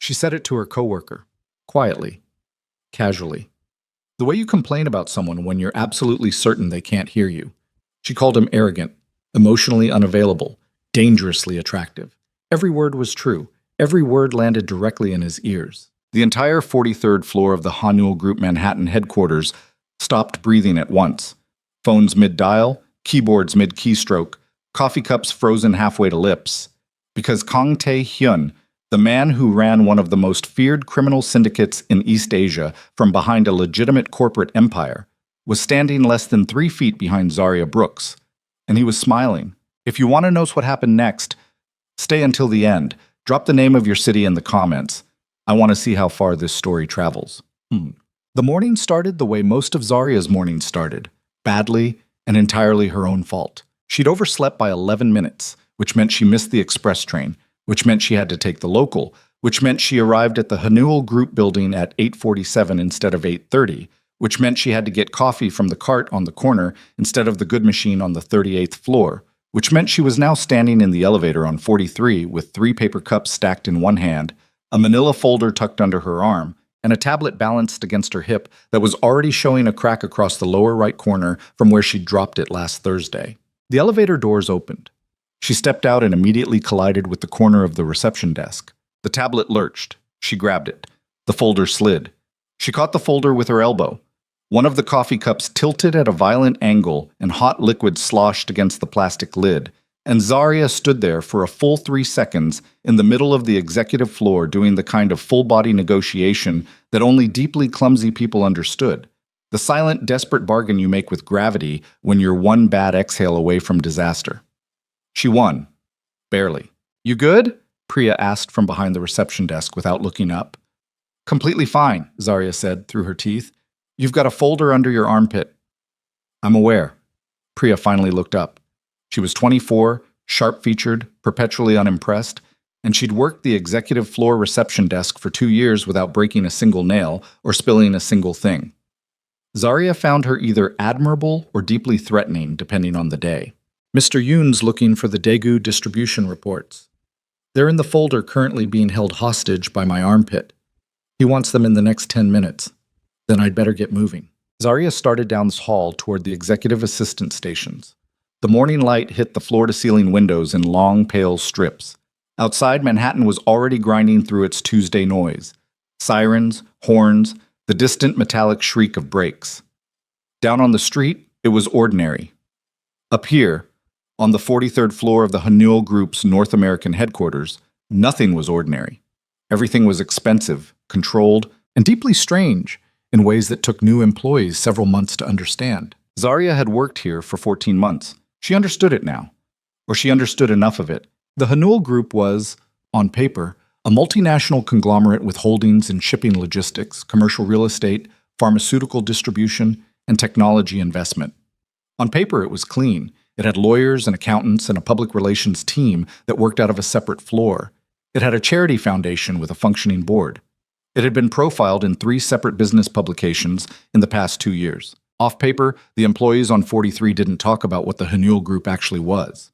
She said it to her coworker, quietly, casually. The way you complain about someone when you're absolutely certain they can't hear you. She called him arrogant, emotionally unavailable, dangerously attractive. Every word was true. Every word landed directly in his ears. The entire 43rd floor of the Hanul Group Manhattan headquarters stopped breathing at once. Phones mid-dial, keyboards mid-keystroke, coffee cups frozen halfway to lips. Because Kang Tae-hyun, the man who ran one of the most feared criminal syndicates in East Asia from behind a legitimate corporate empire, was standing less than 3 feet behind Zaria Brooks. And he was smiling. If you want to know what happened next, stay until the end. Drop the name of your city in the comments. I want to see how far this story travels. The morning started the way most of Zaria's mornings started. Badly and entirely her own fault. She'd overslept by 11 minutes, which meant she missed the express train, which meant she had to take the local, which meant she arrived at the Hanul Group building at 8:47 instead of 8:30, which meant she had to get coffee from the cart on the corner instead of the good machine on the 38th floor, which meant she was now standing in the elevator on 43 with 3 paper cups stacked in one hand, a manila folder tucked under her arm, and a tablet balanced against her hip that was already showing a crack across the lower right corner from where she'd dropped it last Thursday. The elevator doors opened. She stepped out and immediately collided with the corner of the reception desk. The tablet lurched. She grabbed it. The folder slid. She caught the folder with her elbow. One of the coffee cups tilted at a violent angle and hot liquid sloshed against the plastic lid, and Zaria stood there for a full 3 seconds in the middle of the executive floor doing the kind of full-body negotiation that only deeply clumsy people understood. The silent, desperate bargain you make with gravity when you're one bad exhale away from disaster. She won. Barely. "You good?" Priya asked from behind the reception desk without looking up. "Completely fine," Zaria said through her teeth. "You've got a folder under your armpit." "I'm aware." Priya finally looked up. She was 24, sharp-featured, perpetually unimpressed, and she'd worked the executive floor reception desk for 2 years without breaking a single nail or spilling a single thing. Zaria found her either admirable or deeply threatening, depending on the day. "Mr. Yoon's looking for the Daegu distribution reports. They're in the folder currently being held hostage by my armpit. He wants them in the next 10 minutes. Then I'd better get moving." Zaria started down this hall toward the executive assistant stations. The morning light hit the floor-to-ceiling windows in long, pale strips. Outside, Manhattan was already grinding through its Tuesday noise. Sirens, horns, the distant metallic shriek of brakes. Down on the street, it was ordinary. Up here, on the 43rd floor of the Hanul Group's North American headquarters, nothing was ordinary. Everything was expensive, controlled, and deeply strange in ways that took new employees several months to understand. Zaria had worked here for 14 months. She understood it now. Or she understood enough of it. The Hanul Group was, on paper, a multinational conglomerate with holdings in shipping logistics, commercial real estate, pharmaceutical distribution, and technology investment. On paper, it was clean. It had lawyers and accountants and a public relations team that worked out of a separate floor. It had a charity foundation with a functioning board. It had been profiled in 3 separate business publications in the past 2 years. Off paper, the employees on 43 didn't talk about what the Hanul Group actually was.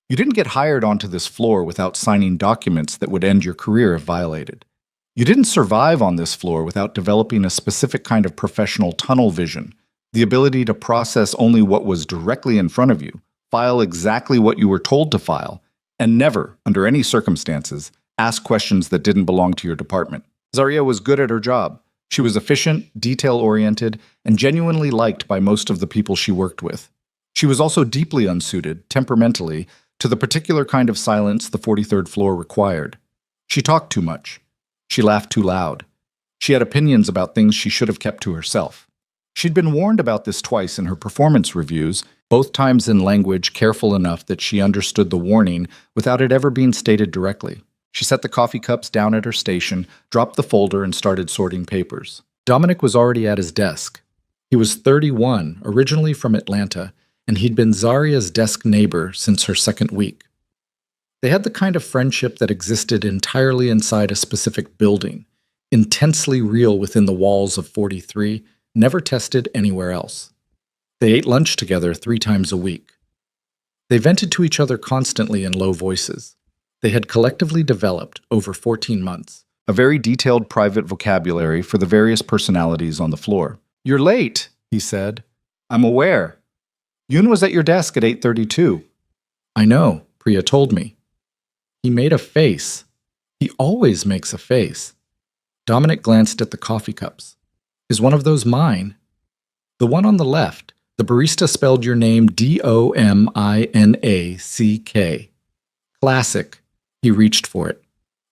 You didn't get hired onto this floor without signing documents that would end your career if violated. You didn't survive on this floor without developing a specific kind of professional tunnel vision, the ability to process only what was directly in front of you, file exactly what you were told to file, and never, under any circumstances, ask questions that didn't belong to your department. Zaria was good at her job. She was efficient, detail-oriented, and genuinely liked by most of the people she worked with. She was also deeply unsuited, temperamentally, to the particular kind of silence the 43rd floor required. She talked too much. She laughed too loud. She had opinions about things she should have kept to herself. She'd been warned about this twice in her performance reviews, both times in language careful enough that she understood the warning without it ever being stated directly. She set the coffee cups down at her station, dropped the folder, and started sorting papers. Dominic was already at his desk. He was 31, originally from Atlanta, and he'd been Zaria's desk neighbor since her second week. They had the kind of friendship that existed entirely inside a specific building, intensely real within the walls of 43, never tested anywhere else. They ate lunch together 3 times a week. They vented to each other constantly in low voices. They had collectively developed, over 14 months, a very detailed private vocabulary for the various personalities on the floor. "You're late," he said. "I'm aware. Yoon was at your desk at 8:32. "I know, Priya told me." He made a face. He always makes a face. Dominic glanced at the coffee cups. "Is one of those mine?" "The one on the left. The barista spelled your name Dominack. Classic." He reached for it.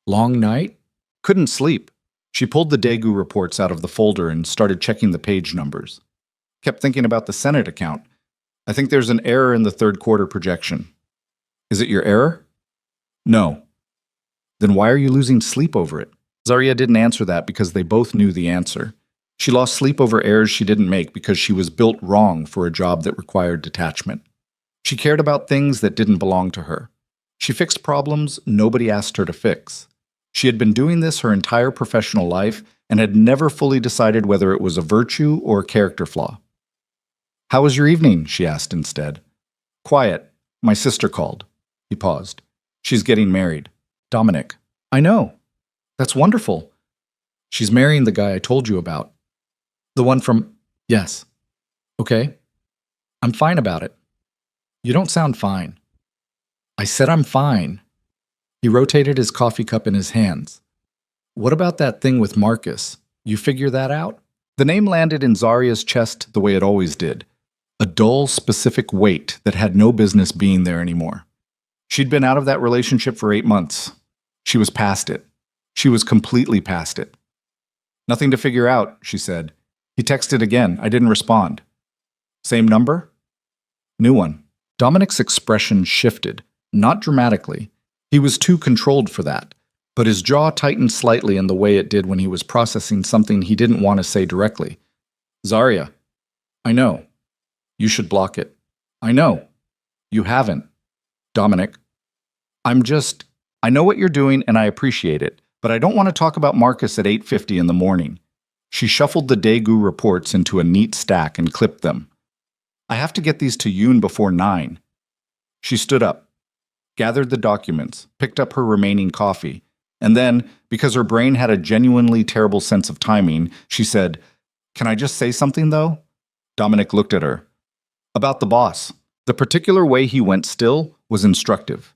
"Long night?" "Couldn't sleep." She pulled the Daegu reports out of the folder and started checking the page numbers. "Kept thinking about the Senate account. I think there's an error in the third quarter projection." "Is it your error?" "No." "Then why are you losing sleep over it?" Zarya didn't answer that because they both knew the answer. She lost sleep over errors she didn't make because she was built wrong for a job that required detachment. She cared about things that didn't belong to her. She fixed problems nobody asked her to fix. She had been doing this her entire professional life and had never fully decided whether it was a virtue or a character flaw. "How was your evening?" she asked instead. "Quiet. My sister called." He paused. "She's getting married." "Dominic." "I know. That's wonderful. She's marrying the guy I told you about." "The one from—" "Yes." "Okay. I'm fine about it." "You don't sound fine." "I said I'm fine." He rotated his coffee cup in his hands. "What about that thing with Marcus? You figure that out?" The name landed in Zarya's chest the way it always did. A dull, specific weight that had no business being there anymore. She'd been out of that relationship for 8 months. She was past it. She was completely past it. "Nothing to figure out," she said. He texted again. I didn't respond. "Same number?" "New one." Dominic's expression shifted, not dramatically. He was too controlled for that, but his jaw tightened slightly in the way it did when he was processing something he didn't want to say directly. "Zarya." "I know." "You should block it." "I know." "You haven't." "Dominic." I know what you're doing and I appreciate it, but I don't want to talk about Marcus at 8:50 in the morning." She shuffled the Daegu reports into a neat stack and clipped them. "I have to get these to Yoon before 9. She stood up, gathered the documents, picked up her remaining coffee, and then, because her brain had a genuinely terrible sense of timing, she said, "Can I just say something, though?" Dominic looked at her. "About the boss." The particular way he went still was instructive.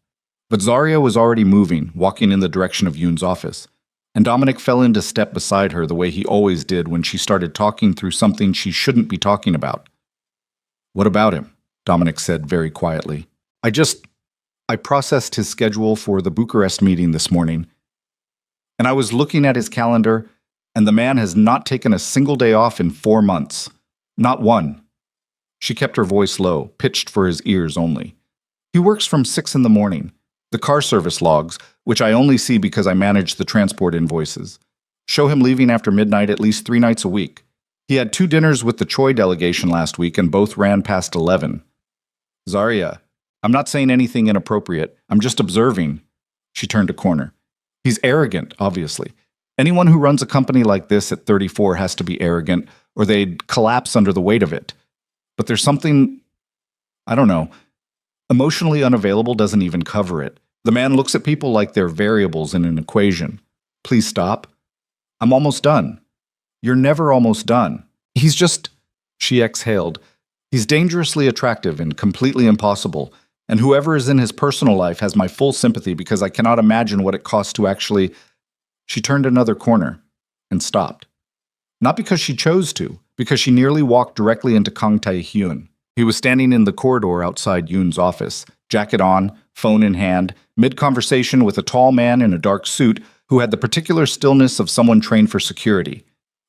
But Zarya was already moving, walking in the direction of Yoon's office, and Dominic fell into step beside her the way he always did when she started talking through something she shouldn't be talking about. "What about him?" Dominic said very quietly. I processed his schedule for the Bucharest meeting this morning, and I was looking at his calendar, and the man has not taken a single day off in 4 months. Not one." She kept her voice low, pitched for his ears only. "He works from 6 in the morning. The car service logs, which I only see because I manage the transport invoices, show him leaving after midnight at least 3 nights a week. He had 2 dinners with the Choi delegation last week and both ran past 11. "Zarya, I'm not saying anything inappropriate. I'm just observing." She turned a corner. "He's arrogant, obviously. Anyone who runs a company like this at 34 has to be arrogant, or they'd collapse under the weight of it. But there's something, I don't know. Emotionally unavailable doesn't even cover it. The man looks at people like they're variables in an equation. Please stop. I'm almost done." "You're never almost done. He's just—" She exhaled. "He's dangerously attractive and completely impossible, and whoever is in his personal life has my full sympathy because I cannot imagine what it costs to actually—" She turned another corner and stopped. Not because she chose to, because she nearly walked directly into Kang Tae-hyun. He was standing in the corridor outside Yoon's office, jacket on, phone in hand, mid-conversation with a tall man in a dark suit who had the particular stillness of someone trained for security.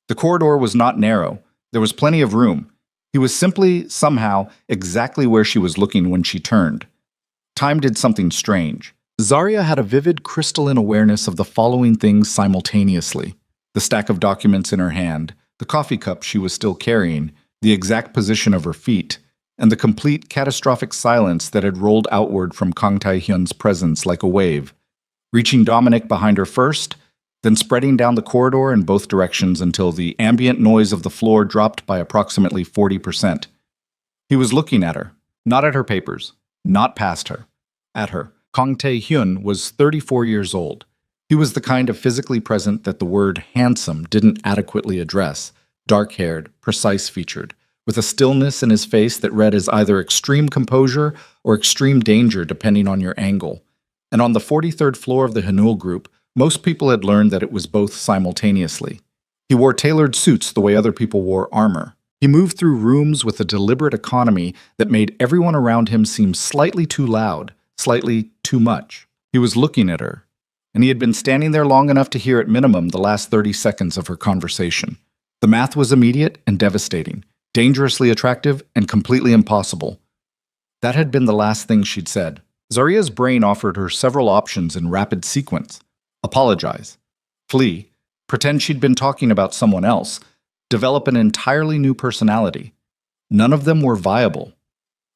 The corridor was not narrow. There was plenty of room. He was simply, somehow, exactly where she was looking when she turned. Time did something strange. Zarya had a vivid, crystalline awareness of the following things simultaneously: the stack of documents in her hand, the coffee cup she was still carrying, the exact position of her feet, and the complete catastrophic silence that had rolled outward from Kang Tae-hyun's presence like a wave, reaching Dominic behind her first, then spreading down the corridor in both directions until the ambient noise of the floor dropped by approximately 40%. He was looking at her, not at her papers, not past her, at her. Kang Tae-hyun was 34 years old. He was the kind of physically present that the word handsome didn't adequately address, dark-haired, precise-featured, with a stillness in his face that read as either extreme composure or extreme danger depending on your angle. And on the 43rd floor of the Hanul group, most people had learned that it was both simultaneously. He wore tailored suits the way other people wore armor. He moved through rooms with a deliberate economy that made everyone around him seem slightly too loud, slightly too much. He was looking at her, and he had been standing there long enough to hear at minimum the last 30 seconds of her conversation. The math was immediate and devastating, dangerously attractive and completely impossible. That had been the last thing she'd said. Zaria's brain offered her several options in rapid sequence. Apologize. Flee. Pretend she'd been talking about someone else. Develop an entirely new personality. None of them were viable.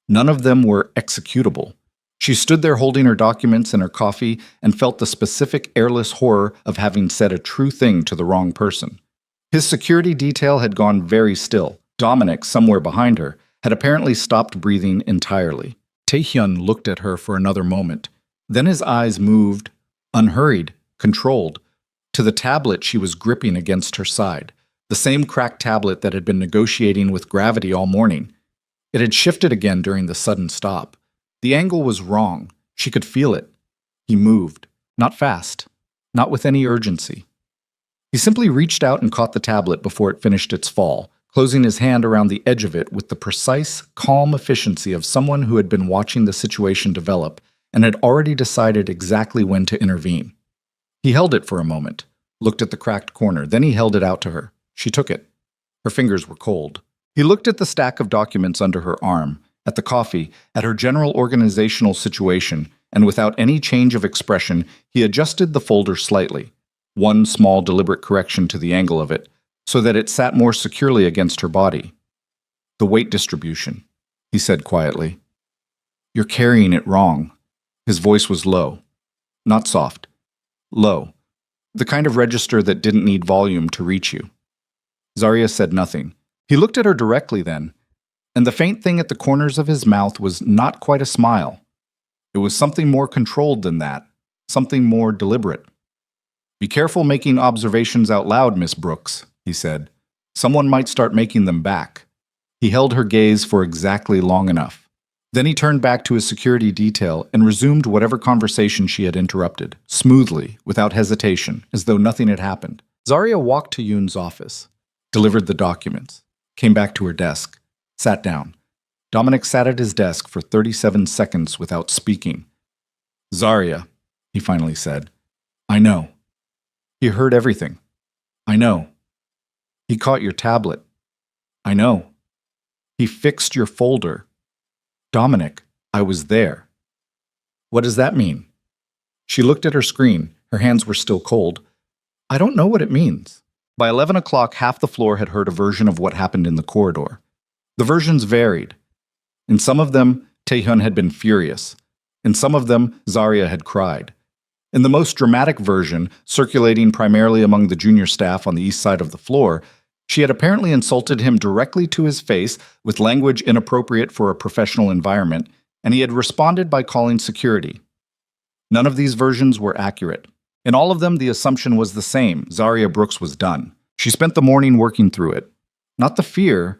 None of them were executable. She stood there holding her documents and her coffee and felt the specific airless horror of having said a true thing to the wrong person. His security detail had gone very still. Dominic, somewhere behind her, had apparently stopped breathing entirely. Taehyun looked at her for another moment. Then his eyes moved, unhurried, controlled, to the tablet she was gripping against her side, the same cracked tablet that had been negotiating with gravity all morning. It had shifted again during the sudden stop. The angle was wrong. She could feel it. He moved. Not fast. Not with any urgency. He simply reached out and caught the tablet before it finished its fall, closing his hand around the edge of it with the precise, calm efficiency of someone who had been watching the situation develop and had already decided exactly when to intervene. He held it for a moment, looked at the cracked corner, then he held it out to her. She took it. Her fingers were cold. He looked at the stack of documents under her arm, at the coffee, at her general organizational situation, and without any change of expression, he adjusted the folder slightly, one small deliberate correction to the angle of it, so that it sat more securely against her body. The weight distribution, he said quietly. You're carrying it wrong. His voice was low, not soft. Low. The kind of register that didn't need volume to reach you. Zaria said nothing. He looked at her directly then, and the faint thing at the corners of his mouth was not quite a smile. It was something more controlled than that, something more deliberate. Be careful making observations out loud, Miss Brooks, he said. Someone might start making them back. He held her gaze for exactly long enough. Then he turned back to his security detail and resumed whatever conversation she had interrupted, smoothly, without hesitation, as though nothing had happened. Zaria walked to Yoon's office, delivered the documents, came back to her desk, sat down. Dominic sat at his desk for 37 seconds without speaking. Zaria, he finally said, I know. He heard everything. I know. He caught your tablet. I know. He fixed your folder. Dominic, I was there. What does that mean? She looked at her screen. Her hands were still cold. I don't know what it means. By 11 o'clock, half the floor had heard a version of what happened in the corridor. The versions varied. In some of them, Taehyun had been furious. In some of them, Zaria had cried. In the most dramatic version, circulating primarily among the junior staff on the east side of the floor, she had apparently insulted him directly to his face with language inappropriate for a professional environment, and he had responded by calling security. None of these versions were accurate. In all of them, the assumption was the same. Zaria Brooks was done. She spent the morning working through it. Not the fear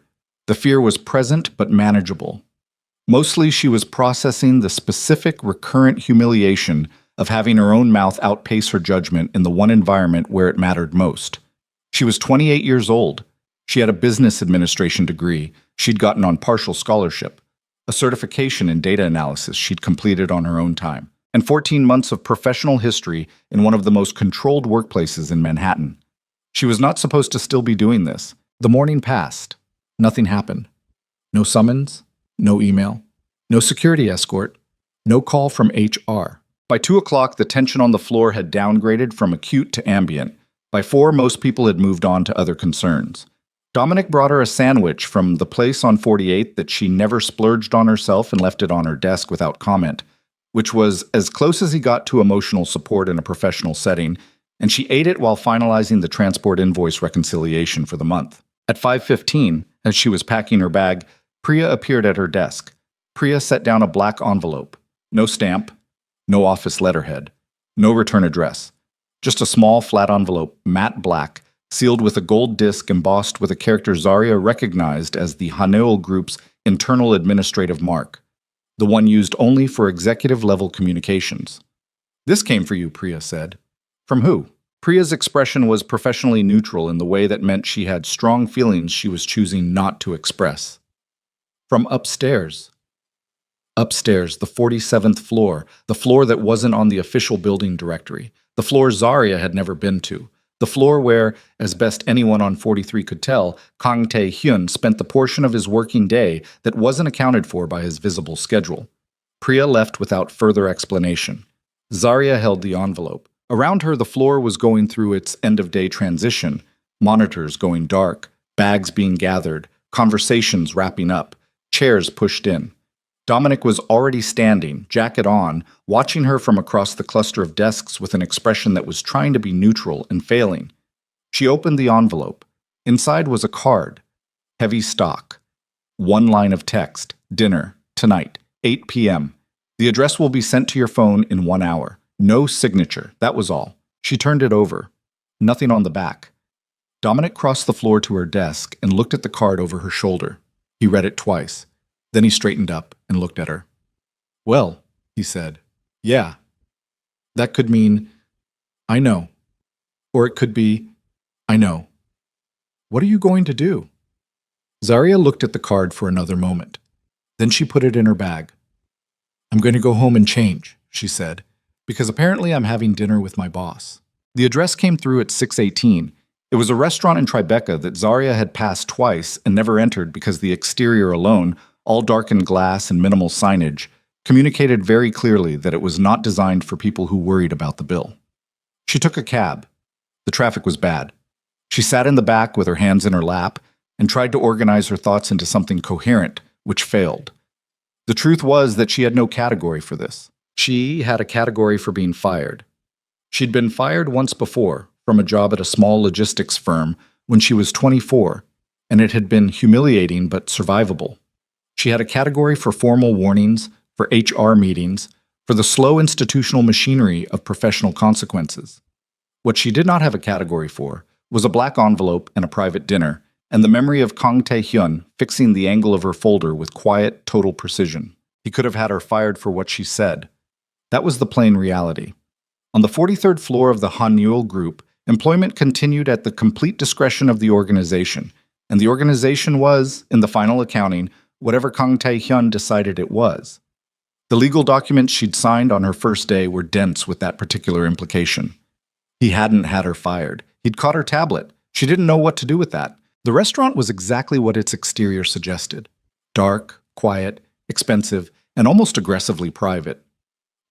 was present but manageable. Mostly she was processing the specific recurrent humiliation of having her own mouth outpace her judgment in the one environment where it mattered most. She was 28 years old. She had a business administration degree she'd gotten on partial scholarship, a certification in data analysis she'd completed on her own time, and 14 months of professional history in one of the most controlled workplaces in Manhattan. She was not supposed to still be doing this. The morning passed. Nothing happened. No summons, no email, no security escort, no call from HR. By 2 o'clock, the tension on the floor had downgraded from acute to ambient. By 4, most people had moved on to other concerns. Dominic brought her a sandwich from the place on 48th that she never splurged on herself and left it on her desk without comment, which was as close as he got to emotional support in a professional setting, and she ate it while finalizing the transport invoice reconciliation for the month. At 5:15, as she was packing her bag, Priya appeared at her desk. Priya set down a black envelope. No stamp, no office letterhead, no return address. Just a small, flat envelope, matte black, sealed with a gold disc embossed with a character Zarya recognized as the Haneul Group's internal administrative mark, the one used only for executive-level communications. "This came for you," Priya said. "From who?" Priya's expression was professionally neutral in the way that meant she had strong feelings she was choosing not to express. "From upstairs." Upstairs, the 47th floor, the floor that wasn't on the official building directory, the floor Zarya had never been to, the floor where, as best anyone on 43 could tell, Kang Tae-hyun spent the portion of his working day that wasn't accounted for by his visible schedule. Priya left without further explanation. Zarya held the envelope. Around her, the floor was going through its end-of-day transition, monitors going dark, bags being gathered, conversations wrapping up, chairs pushed in. Dominic was already standing, jacket on, watching her from across the cluster of desks with an expression that was trying to be neutral and failing. She opened the envelope. Inside was a card. Heavy stock. One line of text. Dinner. Tonight. 8 p.m. The address will be sent to your phone in 1 hour. No signature. That was all. She turned it over. Nothing on the back. Dominic crossed the floor to her desk and looked at the card over her shoulder. He read it twice. Then he straightened up and looked at her. "Well," he said, "yeah. That could mean, I know. Or it could be, I know. What are you going to do?" Zarya looked at the card for another moment. Then she put it in her bag. "I'm going to go home and change," she said, "because apparently I'm having dinner with my boss." The address came through at 6:18. It was a restaurant in Tribeca that Zarya had passed twice and never entered because the exterior alone, all darkened glass and minimal signage, communicated very clearly that it was not designed for people who worried about the bill. She took a cab. The traffic was bad. She sat in the back with her hands in her lap and tried to organize her thoughts into something coherent, which failed. The truth was that she had no category for this. She had a category for being fired. She'd been fired once before, from a job at a small logistics firm, when she was 24, and it had been humiliating but survivable. She had a category for formal warnings, for HR meetings, for the slow institutional machinery of professional consequences. What she did not have a category for was a black envelope and a private dinner, and the memory of Kang Tae-hyun fixing the angle of her folder with quiet, total precision. He could have had her fired for what she said. That was the plain reality. On the 43rd floor of the Haneul Group, employment continued at the complete discretion of the organization, and the organization was, in the final accounting, whatever Kang Tae-hyun decided it was. The legal documents she'd signed on her first day were dense with that particular implication. He hadn't had her fired. He'd caught her tablet. She didn't know what to do with that. The restaurant was exactly what its exterior suggested. Dark, quiet, expensive, and almost aggressively private.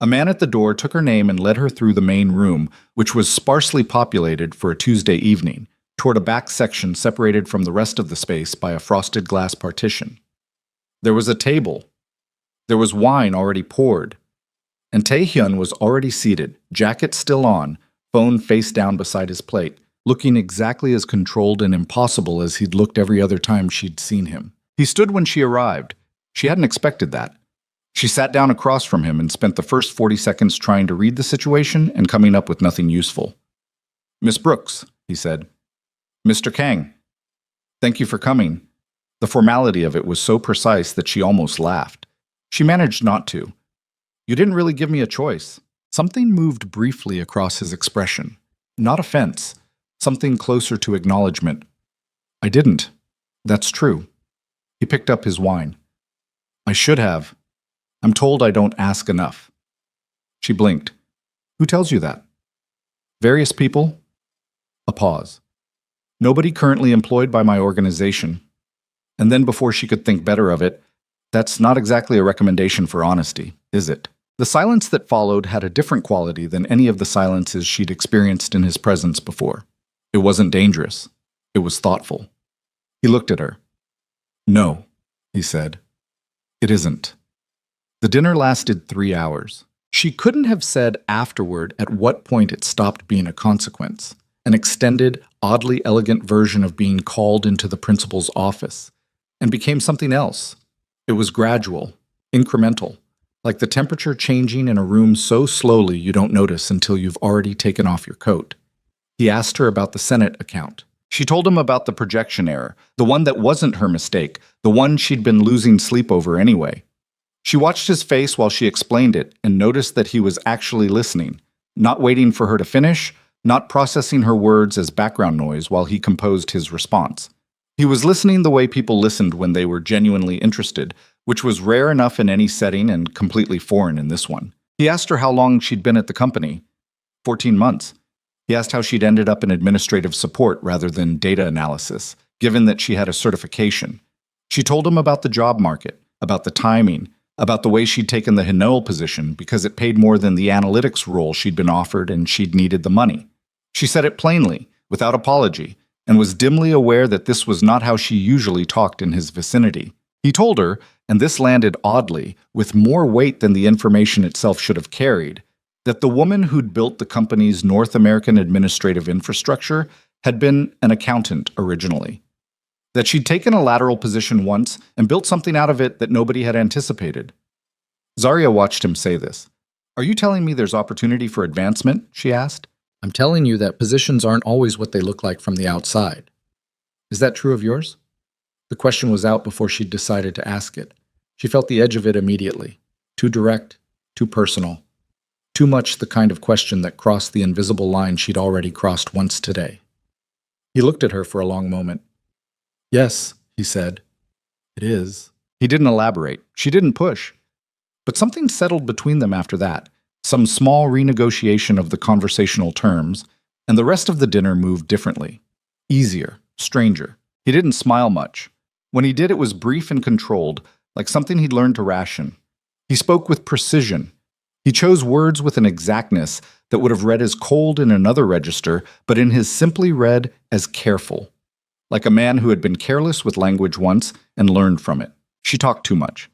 A man at the door took her name and led her through the main room, which was sparsely populated for a Tuesday evening, toward a back section separated from the rest of the space by a frosted glass partition. There was a table. There was wine already poured. And Tae-hyun was already seated, jacket still on, phone face down beside his plate, looking exactly as controlled and impossible as he'd looked every other time she'd seen him. He stood when she arrived. She hadn't expected that. She sat down across from him and spent the first 40 seconds trying to read the situation and coming up with nothing useful. "Miss Brooks," he said. "Mr. Kang. Thank you for coming." The formality of it was so precise that she almost laughed. She managed not to. "You didn't really give me a choice." Something moved briefly across his expression. Not offense. Something closer to acknowledgement. "I didn't. That's true." He picked up his wine. "I should have. I'm told I don't ask enough." She blinked. "Who tells you that?" "Various people." A pause. "Nobody currently employed by my organization." And then before she could think better of it, "That's not exactly a recommendation for honesty, is it?" The silence that followed had a different quality than any of the silences she'd experienced in his presence before. It wasn't dangerous. It was thoughtful. He looked at her. "No," he said. "It isn't." The dinner lasted 3 hours. She couldn't have said afterward at what point it stopped being a consequence, an extended, oddly elegant version of being called into the principal's office, and became something else. It was gradual, incremental. like the temperature changing in a room so slowly you don't notice until you've already taken off your coat. He asked her about the Senate account. She told him about the projection error, the one that wasn't her mistake, the one she'd been losing sleep over anyway. She watched his face while she explained it and noticed that he was actually listening, not waiting for her to finish, not processing her words as background noise while he composed his response. He was listening the way people listened when they were genuinely interested, which was rare enough in any setting and completely foreign in this one. He asked her how long she'd been at the company. 14 months. He asked how she'd ended up in administrative support rather than data analysis, given that she had a certification. She told him about the job market, about the timing, about the way she'd taken the Hinnoel position because it paid more than the analytics role she'd been offered and she'd needed the money. She said it plainly, without apology, and was dimly aware that this was not how she usually talked in his vicinity. He told her, and this landed oddly, with more weight than the information itself should have carried, that the woman who'd built the company's North American administrative infrastructure had been an accountant originally. That she'd taken a lateral position once and built something out of it that nobody had anticipated. Zarya watched him say this. "Are you telling me there's opportunity for advancement?" she asked. "I'm telling you that positions aren't always what they look like from the outside. Is that true of yours?" The question was out before she'd decided to ask it. She felt the edge of it immediately. Too direct, too personal. Too much the kind of question that crossed the invisible line she'd already crossed once today. He looked at her for a long moment. "Yes," he said. "It is." He didn't elaborate. She didn't push. But something settled between them after that, some small renegotiation of the conversational terms, and the rest of the dinner moved differently. Easier, stranger. He didn't smile much. When he did, it was brief and controlled, like something he'd learned to ration. He spoke with precision. He chose words with an exactness that would have read as cold in another register, but in his simply read as careful. Like a man who had been careless with language once and learned from it. She talked too much.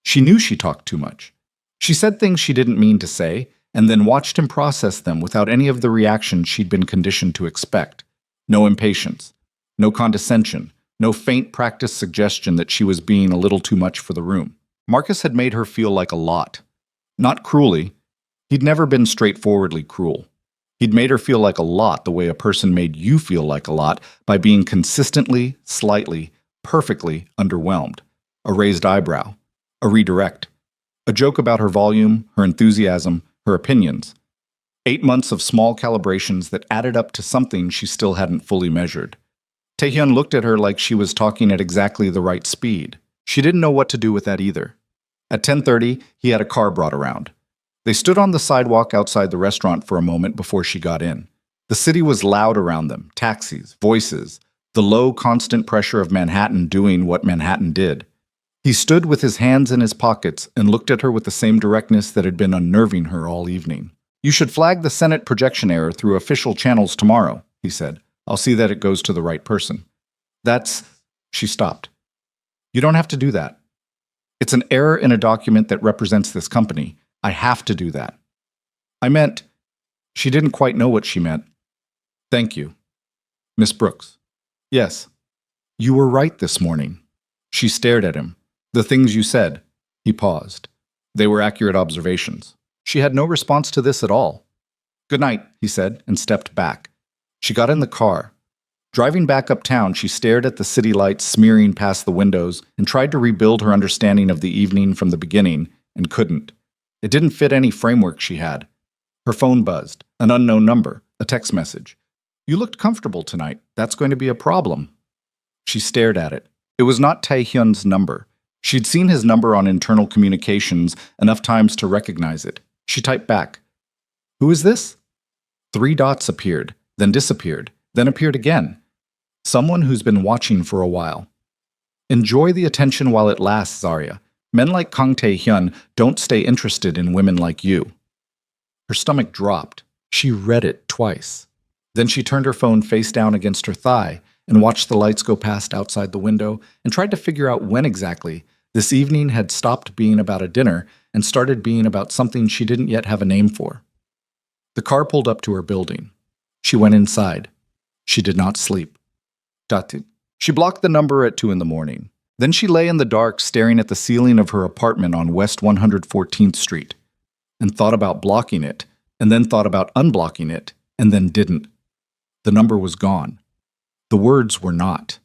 She knew she talked too much. She said things she didn't mean to say, and then watched him process them without any of the reaction she'd been conditioned to expect. No impatience. No condescension. No faint practiced suggestion that she was being a little too much for the room. Marcus had made her feel like a lot. Not cruelly. He'd never been straightforwardly cruel. He'd made her feel like a lot the way a person made you feel like a lot by being consistently, slightly, perfectly underwhelmed. A raised eyebrow. A redirect. A joke about her volume, her enthusiasm, her opinions. 8 months of small calibrations that added up to something she still hadn't fully measured. Taehyun looked at her like she was talking at exactly the right speed. She didn't know what to do with that either. At 10:30, he had a car brought around. They stood on the sidewalk outside the restaurant for a moment before she got in. The city was loud around them, taxis, voices, the low, constant pressure of Manhattan doing what Manhattan did. He stood with his hands in his pockets and looked at her with the same directness that had been unnerving her all evening. "You should flag the Senate projection error through official channels tomorrow," he said. "I'll see that it goes to the right person." "That's—" She stopped. "You don't have to do that. It's an error in a document that represents this company. I have to do that." "I meant—" She didn't quite know what she meant. "Thank you. Miss Brooks." "Yes." "You were right this morning." She stared at him. "The things you said." He paused. They were accurate observations. She had no response to this at all. "Good night," he said, and stepped back. She got in the car. Driving back uptown, she stared at the city lights smearing past the windows and tried to rebuild her understanding of the evening from the beginning, and couldn't. It didn't fit any framework she had. Her phone buzzed. An unknown number. A text message. "You looked comfortable tonight. That's going to be a problem." She stared at it. It was not Taehyun's number. She'd seen his number on internal communications enough times to recognize it. She typed back. "Who is this?" 3 dots appeared, then disappeared, then appeared again. Someone who's been watching for a while. "Enjoy the attention while it lasts, Zarya. Men like Kang Taehyun don't stay interested in women like you." Her stomach dropped. She read it twice. Then she turned her phone face down against her thigh and watched the lights go past outside the window and tried to figure out when exactly this evening had stopped being about a dinner and started being about something she didn't yet have a name for. The car pulled up to her building. She went inside. She did not sleep. She blocked the number at 2 in the morning. Then she lay in the dark staring at the ceiling of her apartment on West 114th Street and thought about blocking it, and then thought about unblocking it, and then didn't. The number was gone. The words were not.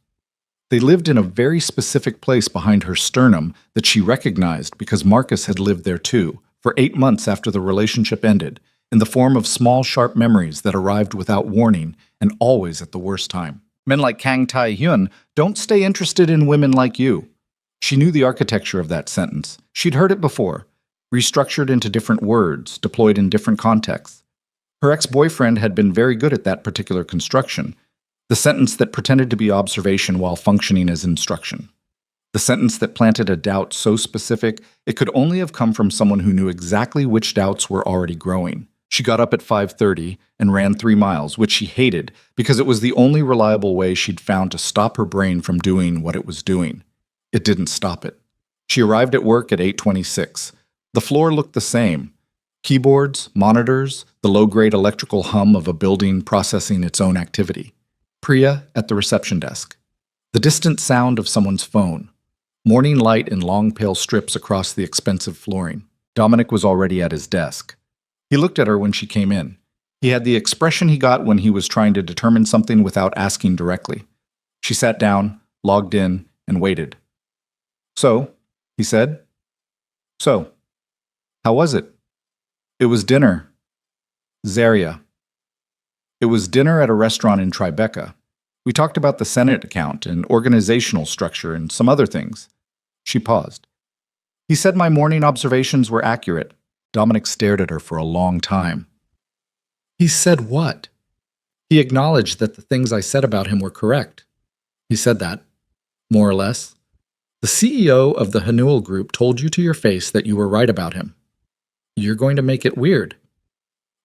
They lived in a very specific place behind her sternum that she recognized because Marcus had lived there too, for 8 months after the relationship ended, in the form of small, sharp memories that arrived without warning and always at the worst time. Men like Kang Tai-hyun don't stay interested in women like you. She knew the architecture of that sentence. She'd heard it before, restructured into different words, deployed in different contexts. Her ex-boyfriend had been very good at that particular construction, the sentence that pretended to be observation while functioning as instruction. The sentence that planted a doubt so specific it could only have come from someone who knew exactly which doubts were already growing. She got up at 5:30 and ran 3 miles, which she hated because it was the only reliable way she'd found to stop her brain from doing what it was doing. It didn't stop it. She arrived at work at 8:26. The floor looked the same. Keyboards, monitors, the low-grade electrical hum of a building processing its own activity. Priya at the reception desk. The distant sound of someone's phone. Morning light in long pale strips across the expensive flooring. Dominic was already at his desk. He looked at her when she came in. He had the expression he got when he was trying to determine something without asking directly. She sat down, logged in, and waited. "So," he said. "So, how was it?" "It was dinner." Zaria. "It was dinner at a restaurant in Tribeca. We talked about the Senate account and organizational structure and some other things." She paused. "He said my morning observations were accurate." Dominic stared at her for a long time. "He said what?" "He acknowledged that the things I said about him were correct." "He said that, more or less." "The CEO of the Hanuel Group told you to your face that you were right about him." "You're going to make it weird."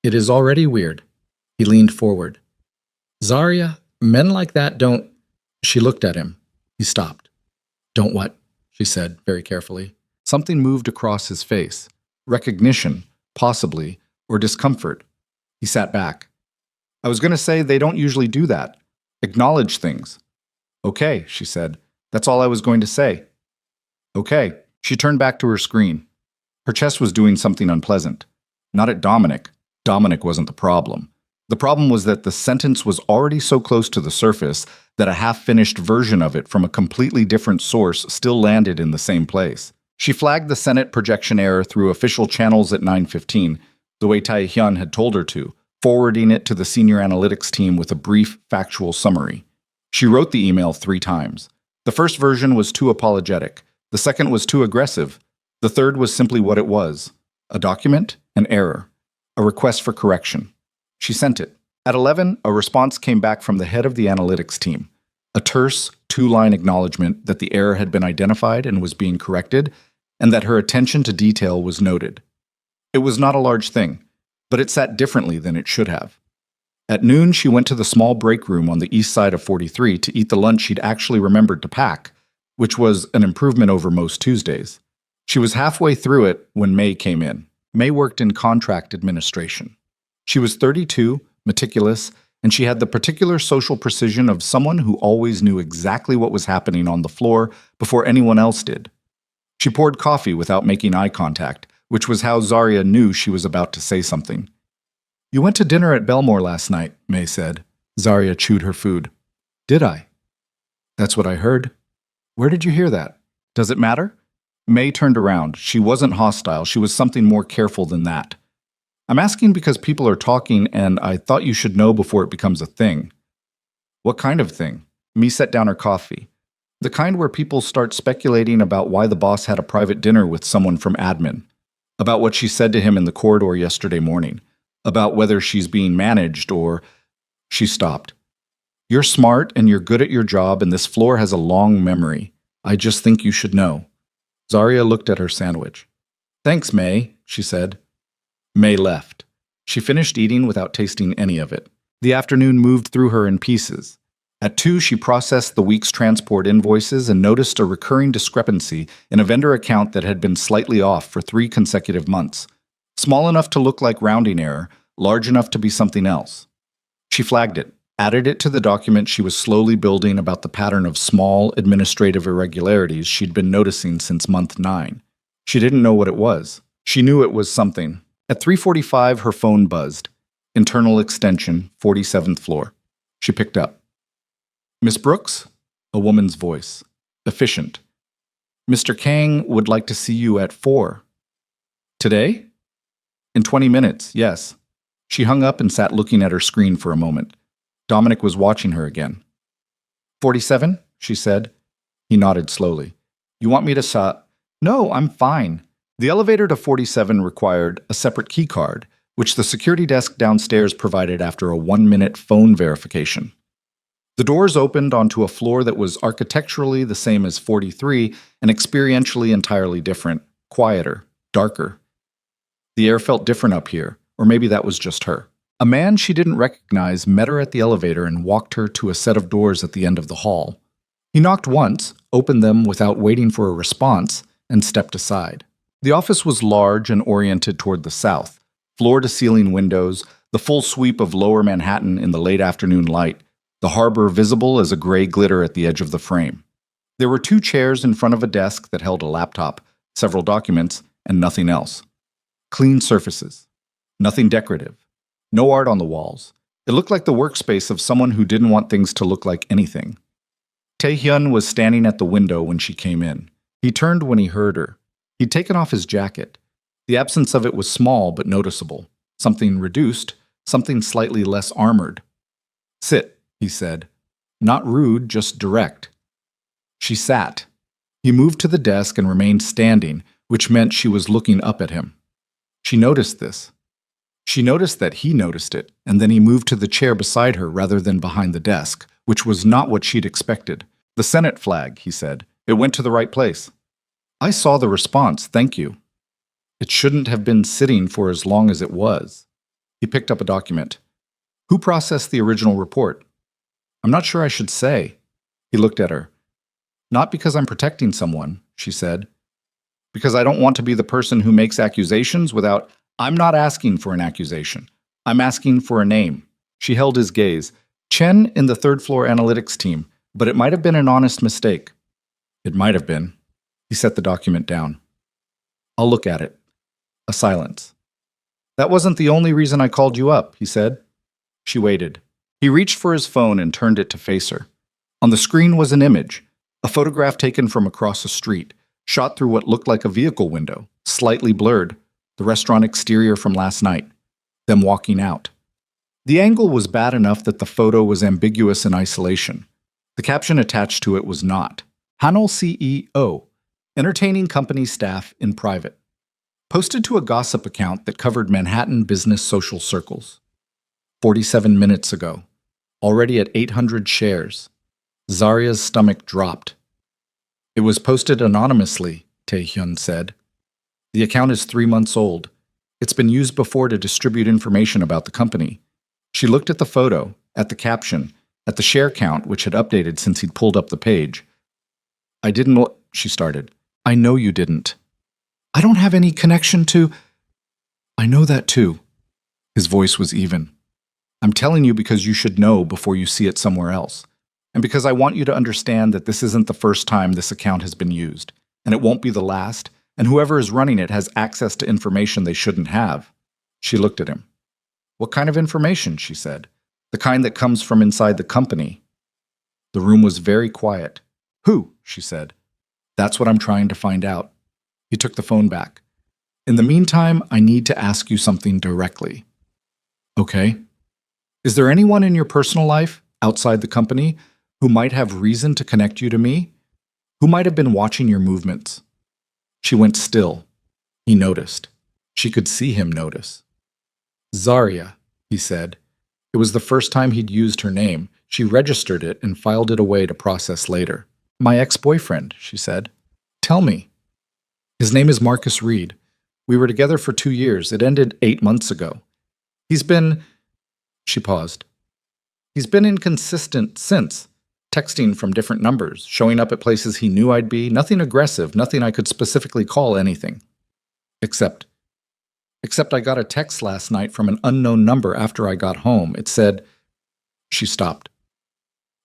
"It is already weird." He leaned forward. "Zaria, men like that don't—" She looked at him. He stopped. "Don't what?" she said, very carefully. Something moved across his face. Recognition, possibly, or discomfort. He sat back. "I was going to say they don't usually do that. Acknowledge things." "Okay," she said. "That's all I was going to say." "Okay." She turned back to her screen. Her chest was doing something unpleasant. Not at Dominic. Dominic wasn't the problem. The problem was that the sentence was already so close to the surface that a half-finished version of it from a completely different source still landed in the same place. She flagged the Senate projection error through official channels at 9:15, the way Tai-hyun had told her to, forwarding it to the senior analytics team with a brief, factual summary. She wrote the email 3 times. The first version was too apologetic. The second was too aggressive. The third was simply what it was: a document, an error, a request for correction. She sent it. At 11, a response came back from the head of the analytics team. A terse, 2-line acknowledgement that the error had been identified and was being corrected, and that her attention to detail was noted. It was not a large thing, but it sat differently than it should have. At noon, she went to the small break room on the east side of 43 to eat the lunch she'd actually remembered to pack, which was an improvement over most Tuesdays. She was halfway through it when May came in. May worked in contract administration. She was 32, meticulous, and she had the particular social precision of someone who always knew exactly what was happening on the floor before anyone else did. She poured coffee without making eye contact, which was how Zaria knew she was about to say something. "You went to dinner at Belmore last night," May said. Zaria chewed her food. "Did I?" "That's what I heard." "Where did you hear that?" "Does it matter?" May turned around. She wasn't hostile. She was something more careful than that. "I'm asking because people are talking, and I thought you should know before it becomes a thing." "What kind of thing?" May set down her coffee. "The kind where people start speculating about why the boss had a private dinner with someone from admin, about what she said to him in the corridor yesterday morning, about whether she's being managed or—" She stopped. "You're smart and you're good at your job, and this floor has a long memory. I just think you should know." Zaria looked at her sandwich. "Thanks, May," she said. May left. She finished eating without tasting any of it. The afternoon moved through her in pieces. At 2, she processed the week's transport invoices and noticed a recurring discrepancy in a vendor account that had been slightly off for 3 consecutive months. Small enough to look like rounding error, large enough to be something else. She flagged it. added it to the document she was slowly building about the pattern of small administrative irregularities she'd been noticing since month 9. She didn't know what it was. She knew it was something. At 3:45, her phone buzzed. Internal extension, 47th floor. She picked up. Miss Brooks? A woman's voice. Efficient. Mr. Kang would like to see you at 4. Today? In 20 minutes, yes. She hung up and sat looking at her screen for a moment. Dominic was watching her again. 47? She said. He nodded slowly. You want me to No, I'm fine. The elevator to 47 required a separate key card, which the security desk downstairs provided after a 1-minute phone verification. The doors opened onto a floor that was architecturally the same as 43 and experientially entirely different, quieter, darker. The air felt different up here, or maybe that was just her. A man she didn't recognize met her at the elevator and walked her to a set of doors at the end of the hall. He knocked once, opened them without waiting for a response, and stepped aside. The office was large and oriented toward the south, floor-to-ceiling windows, the full sweep of lower Manhattan in the late afternoon light, the harbor visible as a gray glitter at the edge of the frame. There were 2 chairs in front of a desk that held a laptop, several documents, and nothing else. Clean surfaces. Nothing decorative. No art on the walls. It looked like the workspace of someone who didn't want things to look like anything. Tae-hyun was standing at the window when she came in. He turned when he heard her. He'd taken off his jacket. The absence of it was small but noticeable. Something reduced, something slightly less armored. Sit, he said. Not rude, just direct. She sat. He moved to the desk and remained standing, which meant she was looking up at him. She noticed this. She noticed that he noticed it, and then he moved to the chair beside her rather than behind the desk, which was not what she'd expected. The Senate flag, he said. It went to the right place. I saw the response, thank you. It shouldn't have been sitting for as long as it was. He picked up a document. Who processed the original report? I'm not sure I should say. He looked at her. Not because I'm protecting someone, she said. Because I don't want to be the person who makes accusations without... I'm not asking for an accusation. I'm asking for a name. She held his gaze. Chen in the 3rd floor analytics team, but it might have been an honest mistake. It might have been. He set the document down. I'll look at it. A silence. That wasn't the only reason I called you up, he said. She waited. He reached for his phone and turned it to face her. On the screen was an image, a photograph taken from across a street, shot through what looked like a vehicle window, slightly blurred, the restaurant exterior from last night, them walking out. The angle was bad enough that the photo was ambiguous in isolation. The caption attached to it was not. Hanel CEO, entertaining company staff in private. Posted to a gossip account that covered Manhattan business social circles. 47 minutes ago. Already at 800 shares. Zaria's stomach dropped. It was posted anonymously, Tae-hyun said. The account is 3 months old. It's been used before to distribute information about the company. She looked at the photo, at the caption, at the share count, which had updated since he'd pulled up the page. I didn't, she started. I know you didn't. I don't have any connection to... I know that too. His voice was even. I'm telling you because you should know before you see it somewhere else. And because I want you to understand that this isn't the first time this account has been used, and it won't be the last, and whoever is running it has access to information they shouldn't have. She looked at him. What kind of information, she said. The kind that comes from inside the company. The room was very quiet. Who? She said. That's what I'm trying to find out. He took the phone back. In the meantime, I need to ask you something directly. Okay. Is there anyone in your personal life, outside the company, who might have reason to connect you to me? Who might have been watching your movements? She went still. He noticed. She could see him notice. Zaria, he said. It was the first time he'd used her name. She registered it and filed it away to process later. My ex-boyfriend, she said. Tell me. His name is Marcus Reed. We were together for 2 years. It ended 8 months ago. He's been... She paused. He's been inconsistent since. Texting from different numbers, showing up at places he knew I'd be, nothing aggressive, nothing I could specifically call anything. Except I got a text last night from an unknown number after I got home. It said, She stopped.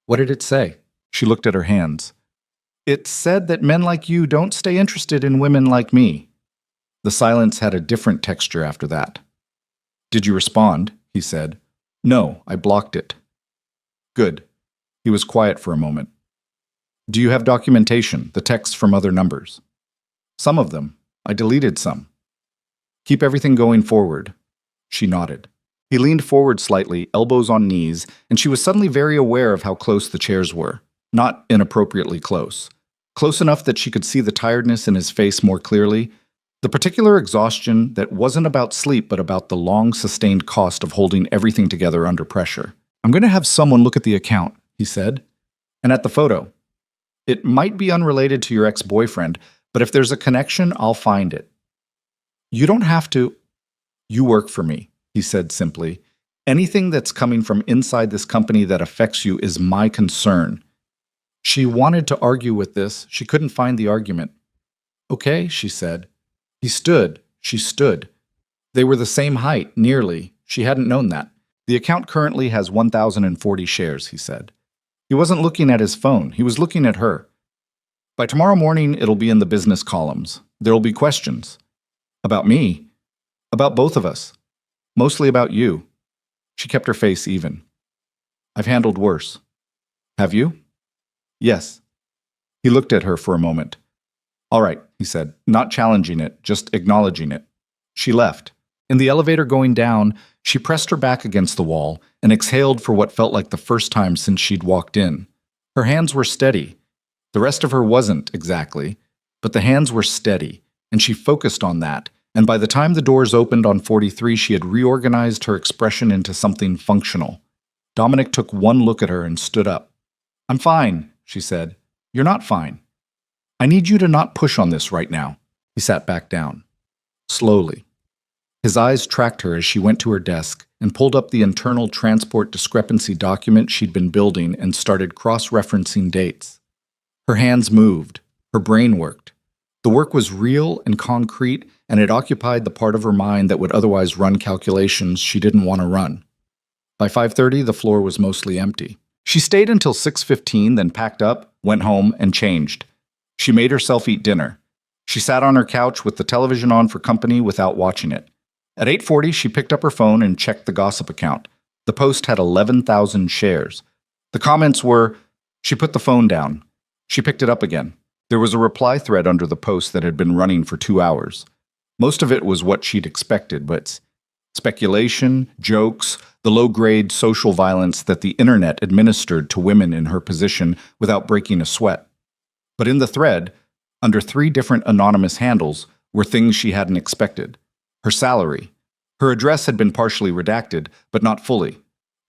What did it say? She looked at her hands. It said that men like you don't stay interested in women like me. The silence had a different texture after that. Did you respond? He said. No, I blocked it. Good. He was quiet for a moment. Do you have documentation, the texts from other numbers? Some of them. I deleted some. Keep everything going forward. She nodded. He leaned forward slightly, elbows on knees, and she was suddenly very aware of how close the chairs were. Not inappropriately close. Close enough that she could see the tiredness in his face more clearly, the particular exhaustion that wasn't about sleep but about the long, sustained cost of holding everything together under pressure. I'm going to have someone look at the account, he said, and at the photo. It might be unrelated to your ex-boyfriend, but if there's a connection, I'll find it. You don't have to. You work for me, he said simply. Anything that's coming from inside this company that affects you is my concern. She wanted to argue with this. She couldn't find the argument. Okay, she said. He stood. She stood. They were the same height, nearly. She hadn't known that. The account currently has 1,040 shares, he said. He wasn't looking at his phone. He was looking at her. By tomorrow morning, it'll be in the business columns. There'll be questions. About me. About both of us. Mostly about you. She kept her face even. I've handled worse. Have you? Yes. He looked at her for a moment. All right, he said, not challenging it, just acknowledging it. She left. In the elevator going down, she pressed her back against the wall and exhaled for what felt like the first time since she'd walked in. Her hands were steady. The rest of her wasn't, exactly, but the hands were steady, and she focused on that, and by the time the doors opened on 43, she had reorganized her expression into something functional. Dominic took one look at her and stood up. I'm fine, she said. You're not fine. I need you to not push on this right now. He sat back down. Slowly. His eyes tracked her as she went to her desk and pulled up the internal transport discrepancy document she'd been building and started cross-referencing dates. Her hands moved. Her brain worked. The work was real and concrete, and it occupied the part of her mind that would otherwise run calculations she didn't want to run. By 5:30, the floor was mostly empty. She stayed until 6:15, then packed up, went home, and changed. She made herself eat dinner. She sat on her couch with the television on for company without watching it. At 8:40, she picked up her phone and checked the gossip account. The post had 11,000 shares. The comments were, she put the phone down. She picked it up again. There was a reply thread under the post that had been running for 2 hours. Most of it was what she'd expected, but speculation, jokes, the low-grade social violence that the internet administered to women in her position without breaking a sweat. But in the thread, under 3 different anonymous handles, were things she hadn't expected. Her salary. Her address had been partially redacted, but not fully.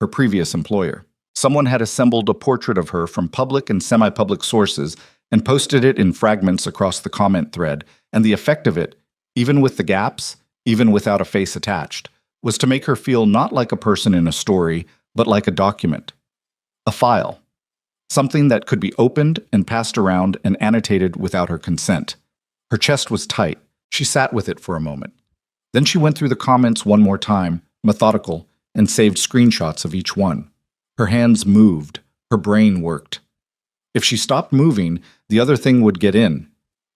Her previous employer. Someone had assembled a portrait of her from public and semi-public sources and posted it in fragments across the comment thread, and the effect of it, even with the gaps, even without a face attached, was to make her feel not like a person in a story, but like a document. A file. Something that could be opened and passed around and annotated without her consent. Her chest was tight. She sat with it for a moment. Then she went through the comments one more time, methodical, and saved screenshots of each one. Her hands moved. Her brain worked. If she stopped moving, the other thing would get in.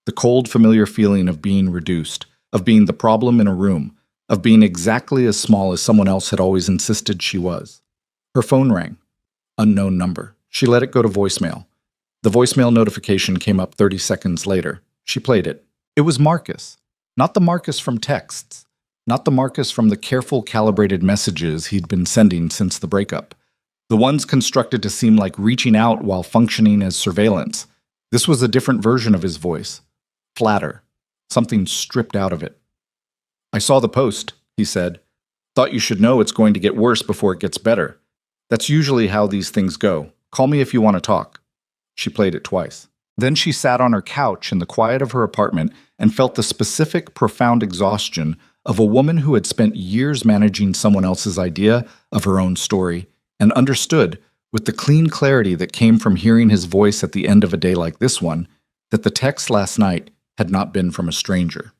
The cold, familiar feeling of being reduced, of being the problem in a room, of being exactly as small as someone else had always insisted she was. Her phone rang. Unknown number. She let it go to voicemail. The voicemail notification came up 30 seconds later. She played it. It was Marcus. Not the Marcus from texts. Not the Marcus from the careful, calibrated messages he'd been sending since the breakup. The ones constructed to seem like reaching out while functioning as surveillance. This was a different version of his voice. Flatter. Something stripped out of it. I saw the post, he said. Thought you should know it's going to get worse before it gets better. That's usually how these things go. Call me if you want to talk. She played it twice. Then she sat on her couch in the quiet of her apartment and felt the specific, profound exhaustion of a woman who had spent years managing someone else's idea of her own story and understood, with the clean clarity that came from hearing his voice at the end of a day like this one, that the text last night had not been from a stranger.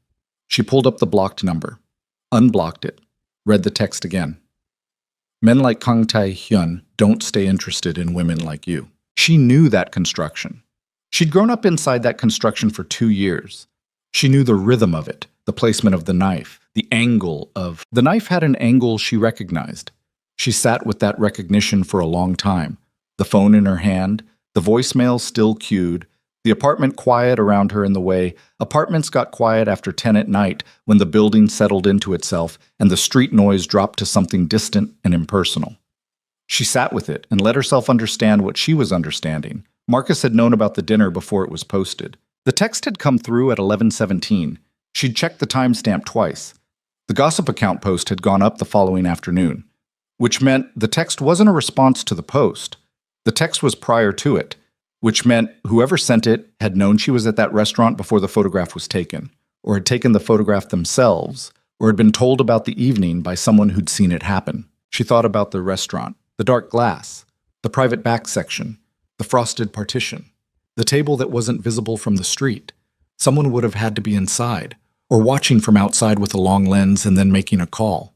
She pulled up the blocked number, unblocked it, read the text again. Men like Kang Tae-hyun don't stay interested in women like you. She knew that construction. She'd grown up inside that construction for 2 years. She knew the rhythm of it, the placement of the knife, the angle of... The knife had an angle she recognized. She sat with that recognition for a long time. The phone in her hand, the voicemail still queued, the apartment quiet around her in the way. Apartments got quiet after 10 at night when the building settled into itself and the street noise dropped to something distant and impersonal. She sat with it and let herself understand what she was understanding. Marcus had known about the dinner before it was posted. The text had come through at 11:17. She'd checked the timestamp twice. The gossip account post had gone up the following afternoon, which meant the text wasn't a response to the post. The text was prior to it, which meant whoever sent it had known she was at that restaurant before the photograph was taken, or had taken the photograph themselves, or had been told about the evening by someone who'd seen it happen. She thought about the restaurant, the dark glass, the private back section, the frosted partition, the table that wasn't visible from the street. Someone would have had to be inside, or watching from outside with a long lens and then making a call.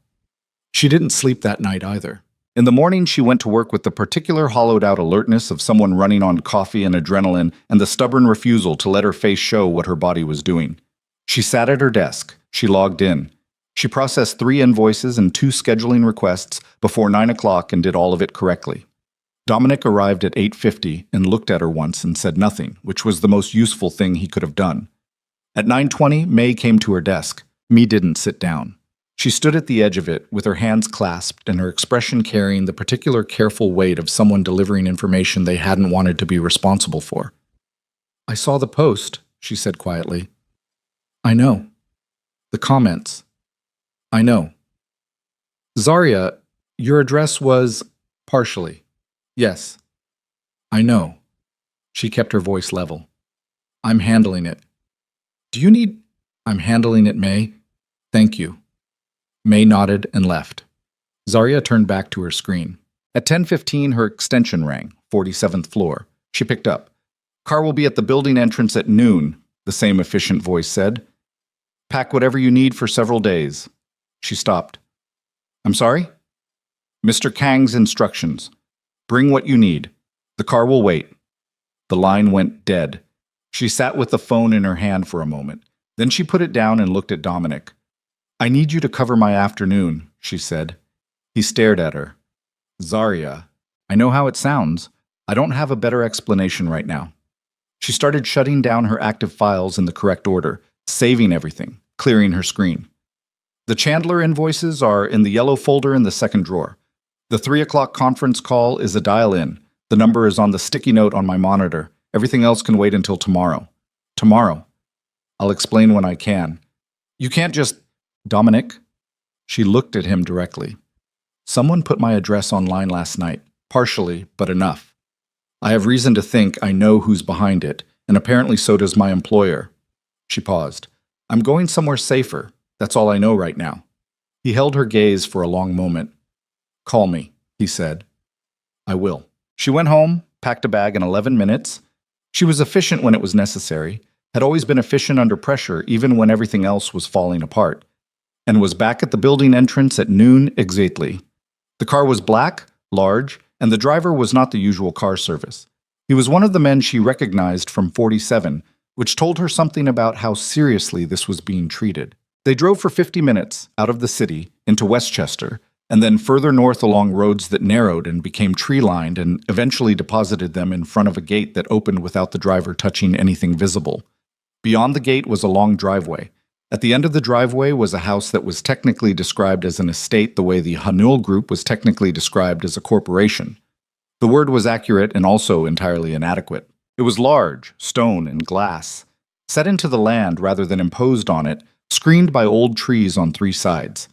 She didn't sleep that night either. In the morning, she went to work with the particular hollowed-out alertness of someone running on coffee and adrenaline and the stubborn refusal to let her face show what her body was doing. She sat at her desk. She logged in. She processed 3 invoices and 2 scheduling requests before 9 o'clock and did all of it correctly. Dominic arrived at 8:50 and looked at her once and said nothing, which was the most useful thing he could have done. At 9:20, May came to her desk. Mee didn't sit down. She stood at the edge of it, with her hands clasped and her expression carrying the particular careful weight of someone delivering information they hadn't wanted to be responsible for. "I saw the post," she said quietly. "I know. The comments. I know. Zarya, your address was partially. Yes. I know." She kept her voice level. "I'm handling it. Do you need..." "I'm handling it, May. Thank you." May nodded and left. Zarya turned back to her screen. At 10:15, her extension rang, 47th floor. She picked up. "Car will be at the building entrance at noon," the same efficient voice said. "Pack whatever you need for several days." She stopped. "I'm sorry?" "Mr. Kang's instructions. Bring what you need. The car will wait." The line went dead. She sat with the phone in her hand for a moment. Then she put it down and looked at Dominic. "I need you to cover my afternoon," she said. He stared at her. "Zarya, I know how it sounds. I don't have a better explanation right now." She started shutting down her active files in the correct order, saving everything, clearing her screen. "The Chandler invoices are in the yellow folder in the second drawer. The 3 o'clock conference call is a dial-in. The number is on the sticky note on my monitor. Everything else can wait until tomorrow." "Tomorrow. I'll explain when I can. You can't just..." "Dominic?" She looked at him directly. "Someone put my address online last night. Partially, but enough. I have reason to think I know who's behind it, and apparently so does my employer." She paused. "I'm going somewhere safer. That's all I know right now." He held her gaze for a long moment. "Call me," he said. "I will." She went home, packed a bag in 11 minutes. She was efficient when it was necessary, had always been efficient under pressure even when everything else was falling apart, and was back at the building entrance at noon exactly. The car was black, large, and the driver was not the usual car service. He was one of the men she recognized from 47, which told her something about how seriously this was being treated. They drove for 50 minutes out of the city into Westchester, and then further north along roads that narrowed and became tree-lined and eventually deposited them in front of a gate that opened without the driver touching anything visible. Beyond the gate was a long driveway. At the end of the driveway was a house that was technically described as an estate the way the Hanul Group was technically described as a corporation. The word was accurate and also entirely inadequate. It was large, stone and glass, set into the land rather than imposed on it, screened by old trees on 3 sides.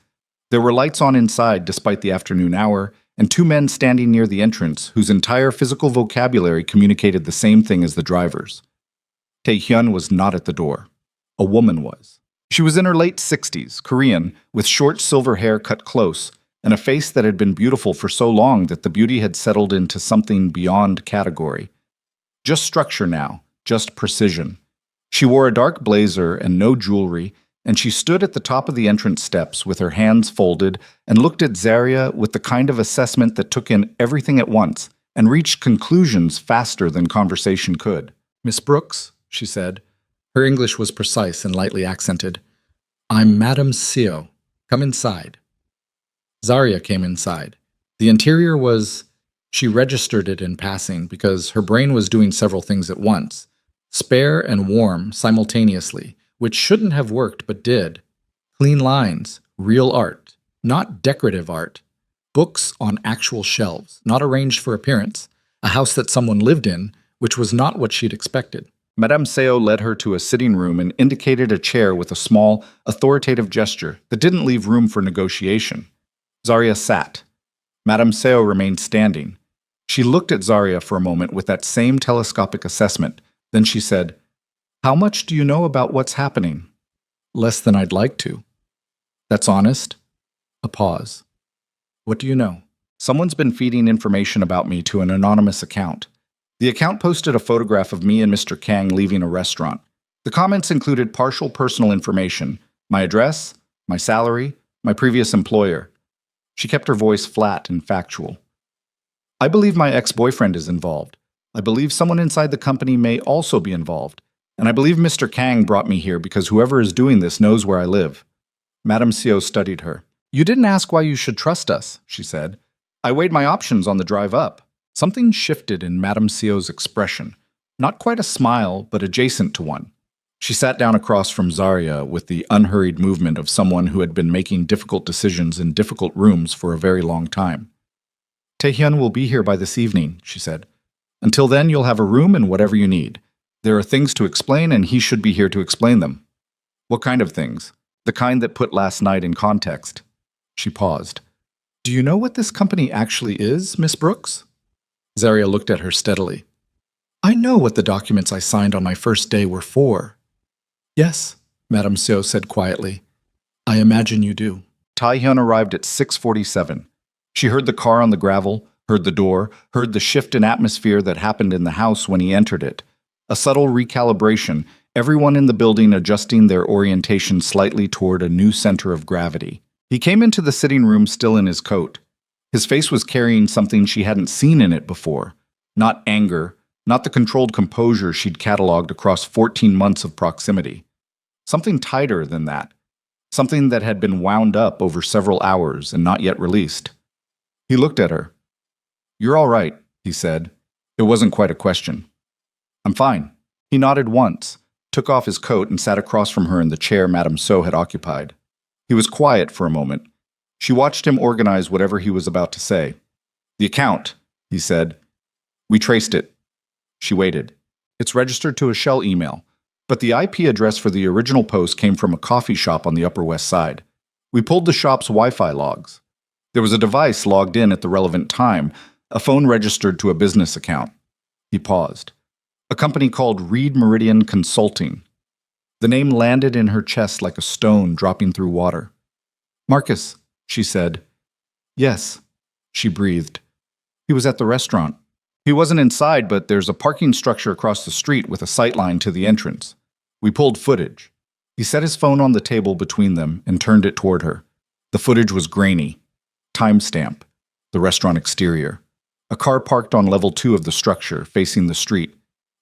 There were lights on inside despite the afternoon hour, and 2 men standing near the entrance whose entire physical vocabulary communicated the same thing as the driver's. Tae-hyun was not at the door. A woman was. She was in her late 60s, Korean, with short silver hair cut close, and a face that had been beautiful for so long that the beauty had settled into something beyond category. Just structure now, just precision. She wore a dark blazer and no jewelry, and she stood at the top of the entrance steps with her hands folded and looked at Zarya with the kind of assessment that took in everything at once and reached conclusions faster than conversation could. "Miss Brooks," she said. Her English was precise and lightly accented. "I'm Madame Seo. Come inside." Zarya came inside. The interior was... She registered it in passing because her brain was doing several things at once, spare and warm simultaneously, which shouldn't have worked but did. Clean lines, real art, not decorative art. Books on actual shelves, not arranged for appearance. A house that someone lived in, which was not what she'd expected. Madame Seo led her to a sitting room and indicated a chair with a small, authoritative gesture that didn't leave room for negotiation. Zarya sat. Madame Seo remained standing. She looked at Zarya for a moment with that same telescopic assessment. Then she said, "How much do you know about what's happening?" "Less than I'd like to." "That's honest." A pause. "What do you know?" "Someone's been feeding information about me to an anonymous account. The account posted a photograph of me and Mr. Kang leaving a restaurant. The comments included partial personal information, my address, my salary, my previous employer." She kept her voice flat and factual. "I believe my ex-boyfriend is involved. I believe someone inside the company may also be involved. And I believe Mr. Kang brought me here because whoever is doing this knows where I live." Madame Seo studied her. "You didn't ask why you should trust us," she said. "I weighed my options on the drive up." Something shifted in Madame Seo's expression. Not quite a smile, but adjacent to one. She sat down across from Zarya with the unhurried movement of someone who had been making difficult decisions in difficult rooms for a very long time. "Taehyun will be here by this evening," she said. "Until then, you'll have a room and whatever you need. There are things to explain, and he should be here to explain them." "What kind of things?" "The kind that put last night in context." She paused. "Do you know what this company actually is, Miss Brooks?" Zarya looked at her steadily. "I know what the documents I signed on my first day were for." "Yes," Madame Seo said quietly. "I imagine you do." Taehyun arrived at 6:47. She heard the car on the gravel, heard the door, heard the shift in atmosphere that happened in the house when he entered it. A subtle recalibration, everyone in the building adjusting their orientation slightly toward a new center of gravity. He came into the sitting room still in his coat. His face was carrying something she hadn't seen in it before. Not anger, not the controlled composure she'd cataloged across 14 months of proximity. Something tighter than that. Something that had been wound up over several hours and not yet released. He looked at her. "You're all right," he said. It wasn't quite a question. "I'm fine." He nodded once, took off his coat and sat across from her in the chair Madame Seo had occupied. He was quiet for a moment. She watched him organize whatever he was about to say. "The account," he said. "We traced it." She waited. "It's registered to a shell email, but the IP address for the original post came from a coffee shop on the Upper West Side. We pulled the shop's Wi-Fi logs. There was a device logged in at the relevant time, a phone registered to a business account." He paused. "A company called Reed Meridian Consulting." The name landed in her chest like a stone dropping through water. "Marcus," she said. "Yes," she breathed. "He was at the restaurant. He wasn't inside, but there's a parking structure across the street with a sightline to the entrance. We pulled footage." He set his phone on the table between them and turned it toward her. The footage was grainy. Timestamp. The restaurant exterior. A car parked on level 2 of the structure, facing the street.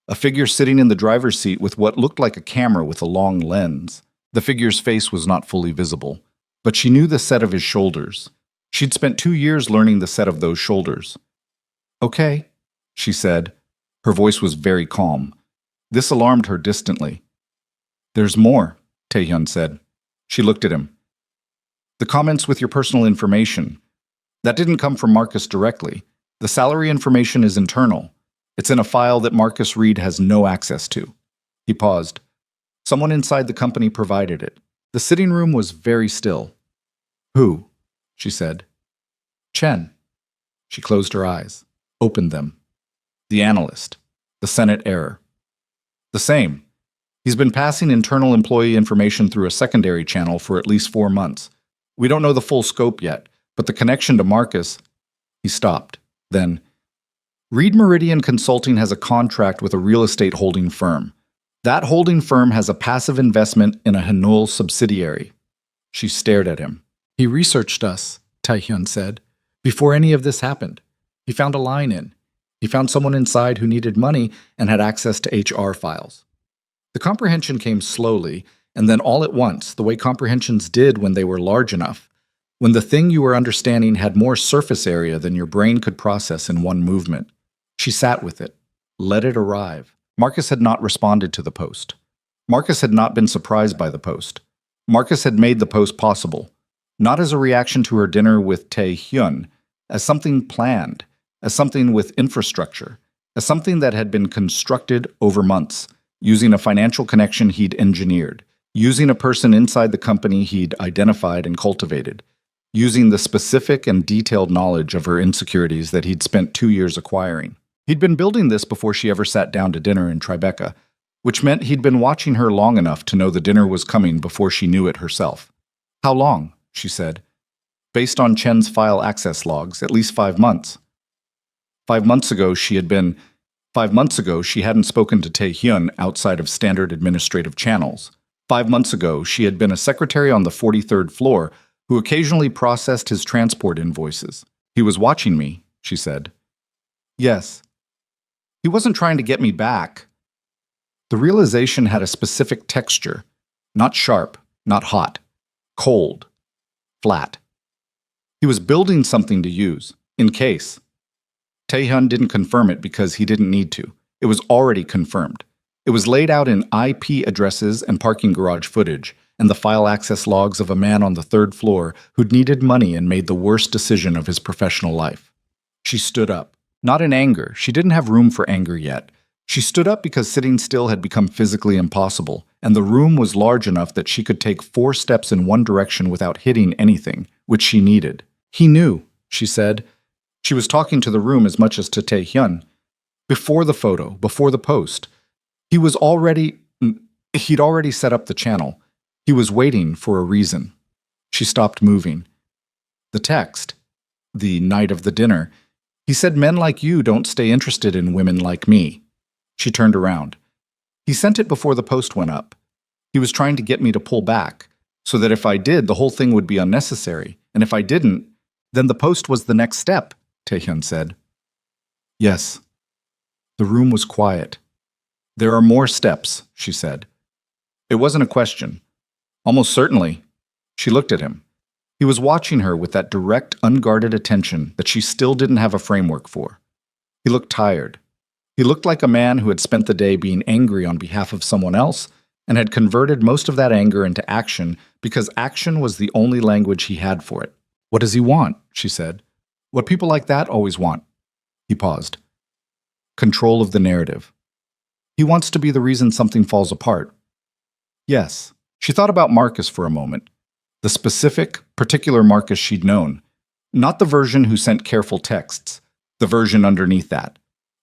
A figure sitting in the driver's seat with what looked like a camera with a long lens. The figure's face was not fully visible, but she knew the set of his shoulders. She'd spent 2 years learning the set of those shoulders. "Okay," she said. Her voice was very calm. This alarmed her distantly. "There's more," Taehyun said. She looked at him. "The comments with your personal information. That didn't come from Marcus directly. The salary information is internal. It's in a file that Marcus Reed has no access to." He paused. "Someone inside the company provided it." The sitting room was very still. "Who?" she said. "Chen." She closed her eyes, opened them. "The analyst. The Senate error." "The same. He's been passing internal employee information through a secondary channel for at least 4 months. We don't know the full scope yet, but the connection to Marcus..." He stopped. Then, "Reed Meridian Consulting has a contract with a real estate holding firm. That holding firm has a passive investment in a Hanul subsidiary. She stared at him. He researched us, Taehyun said, before any of this happened. He found a line in. He found someone inside who needed money and had access to HR files. The comprehension came slowly, and then all at once, the way comprehensions did when they were large enough, when the thing you were understanding had more surface area than your brain could process in one movement. She sat with it, let it arrive. Marcus had not responded to the post. Marcus had not been surprised by the post. Marcus had made the post possible, not as a reaction to her dinner with Tae-hyun, as something planned, as something with infrastructure, as something that had been constructed over months, using a financial connection he'd engineered, using a person inside the company he'd identified and cultivated, using the specific and detailed knowledge of her insecurities that he'd spent 2 years acquiring. He'd been building this before she ever sat down to dinner in Tribeca, which meant he'd been watching her long enough to know the dinner was coming before she knew it herself. How long? She said. Based on Chen's file access logs, at least 5 months. 5 months ago, she hadn't spoken to Tae-hyun outside of standard administrative channels. 5 months ago, she had been a secretary on the 43rd floor who occasionally processed his transport invoices. He was watching me, she said. Yes. He wasn't trying to get me back. The realization had a specific texture, not sharp, not hot, cold, flat. He was building something to use, in case. Taehyun didn't confirm it because he didn't need to. It was already confirmed. It was laid out in IP addresses and parking garage footage, and the file access logs of a man on the 3rd floor who'd needed money and made the worst decision of his professional life. She stood up. Not in anger. She didn't have room for anger yet. She stood up because sitting still had become physically impossible, and the room was large enough that she could take 4 steps in one direction without hitting anything, which she needed. He knew, she said. She was talking to the room as much as to Tae-hyun. Before the photo, before the post. He'd already set up the channel. He was waiting for a reason. She stopped moving. The text, the night of the dinner, he said men like you don't stay interested in women like me. She turned around. He sent it before the post went up. He was trying to get me to pull back, so that if I did, the whole thing would be unnecessary, and if I didn't, then the post was the next step, Taehyun said. Yes. The room was quiet. There are more steps, she said. It wasn't a question. Almost certainly. She looked at him. He was watching her with that direct, unguarded attention that she still didn't have a framework for. He looked tired. He looked like a man who had spent the day being angry on behalf of someone else and had converted most of that anger into action because action was the only language he had for it. What does he want? She said. What people like that always want. He paused. Control of the narrative. He wants to be the reason something falls apart. Yes. She thought about Marcus for a moment. The specific, particular Marcus she'd known. Not the version who sent careful texts. The version underneath that.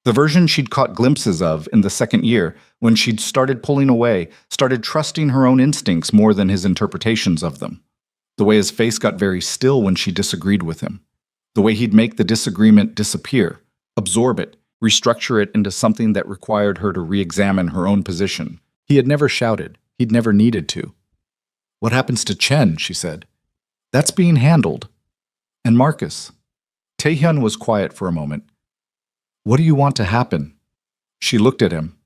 The version she'd caught glimpses of in the 2nd year when she'd started pulling away, started trusting her own instincts more than his interpretations of them. The way his face got very still when she disagreed with him. The way he'd make the disagreement disappear, absorb it, restructure it into something that required her to re-examine her own position. He had never shouted. He'd never needed to. What happens to Chen, she said. That's being handled. And Marcus. Taehyun was quiet for a moment. What do you want to happen? She looked at him.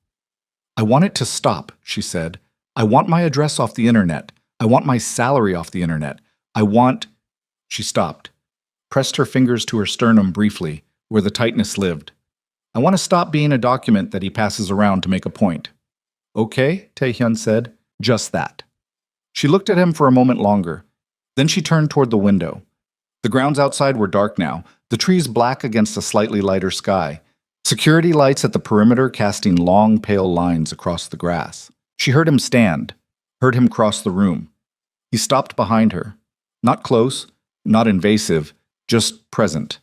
I want it to stop, she said. I want my address off the internet. I want my salary off the internet. I want... She stopped, pressed her fingers to her sternum briefly, where the tightness lived. I want to stop being a document that he passes around to make a point. Okay, Taehyun said. Just that. She looked at him for a moment longer. Then she turned toward the window. The grounds outside were dark now, the trees black against a slightly lighter sky. Security lights at the perimeter casting long, pale lines across the grass. She heard him stand, heard him cross the room. He stopped behind her. Not close, not invasive, just present.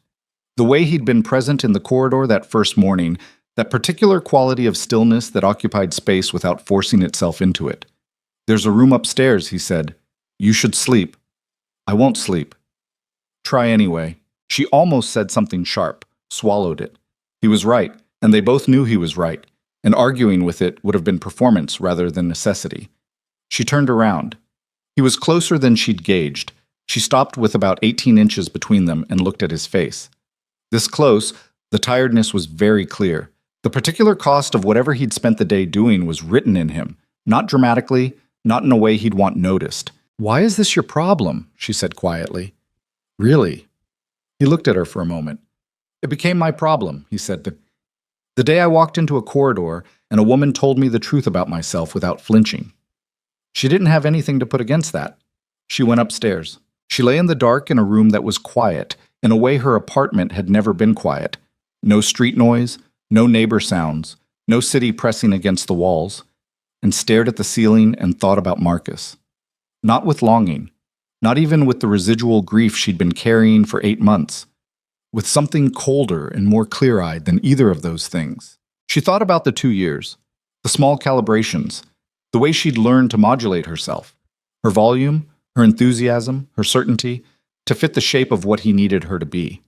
The way he'd been present in the corridor that first morning, that particular quality of stillness that occupied space without forcing itself into it. There's a room upstairs, he said. You should sleep. I won't sleep. Try anyway. She almost said something sharp, swallowed it. He was right, and they both knew he was right. and arguing with it would have been performance rather than necessity. She turned around. He was closer than she'd gauged. She stopped with about 18 inches between them and looked at his face. This close, the tiredness was very clear. The particular cost of whatever he'd spent the day doing was written in him, not dramatically, not in a way he'd want noticed. "Why is this your problem?" she said quietly. "Really?" He looked at her for a moment. "It became my problem," he said. "The day I walked into a corridor and a woman told me the truth about myself without flinching. She didn't have anything to put against that. She went upstairs. She lay in the dark in a room that was quiet, in a way her apartment had never been quiet. No street noise, no neighbor sounds, no city pressing against the walls, and stared at the ceiling and thought about Marcus. Not with longing, not even with the residual grief she'd been carrying for 8 months, with something colder and more clear-eyed than either of those things. She thought about the 2 years, the small calibrations, the way she'd learned to modulate herself, her volume, her enthusiasm, her certainty, to fit the shape of what he needed her to be.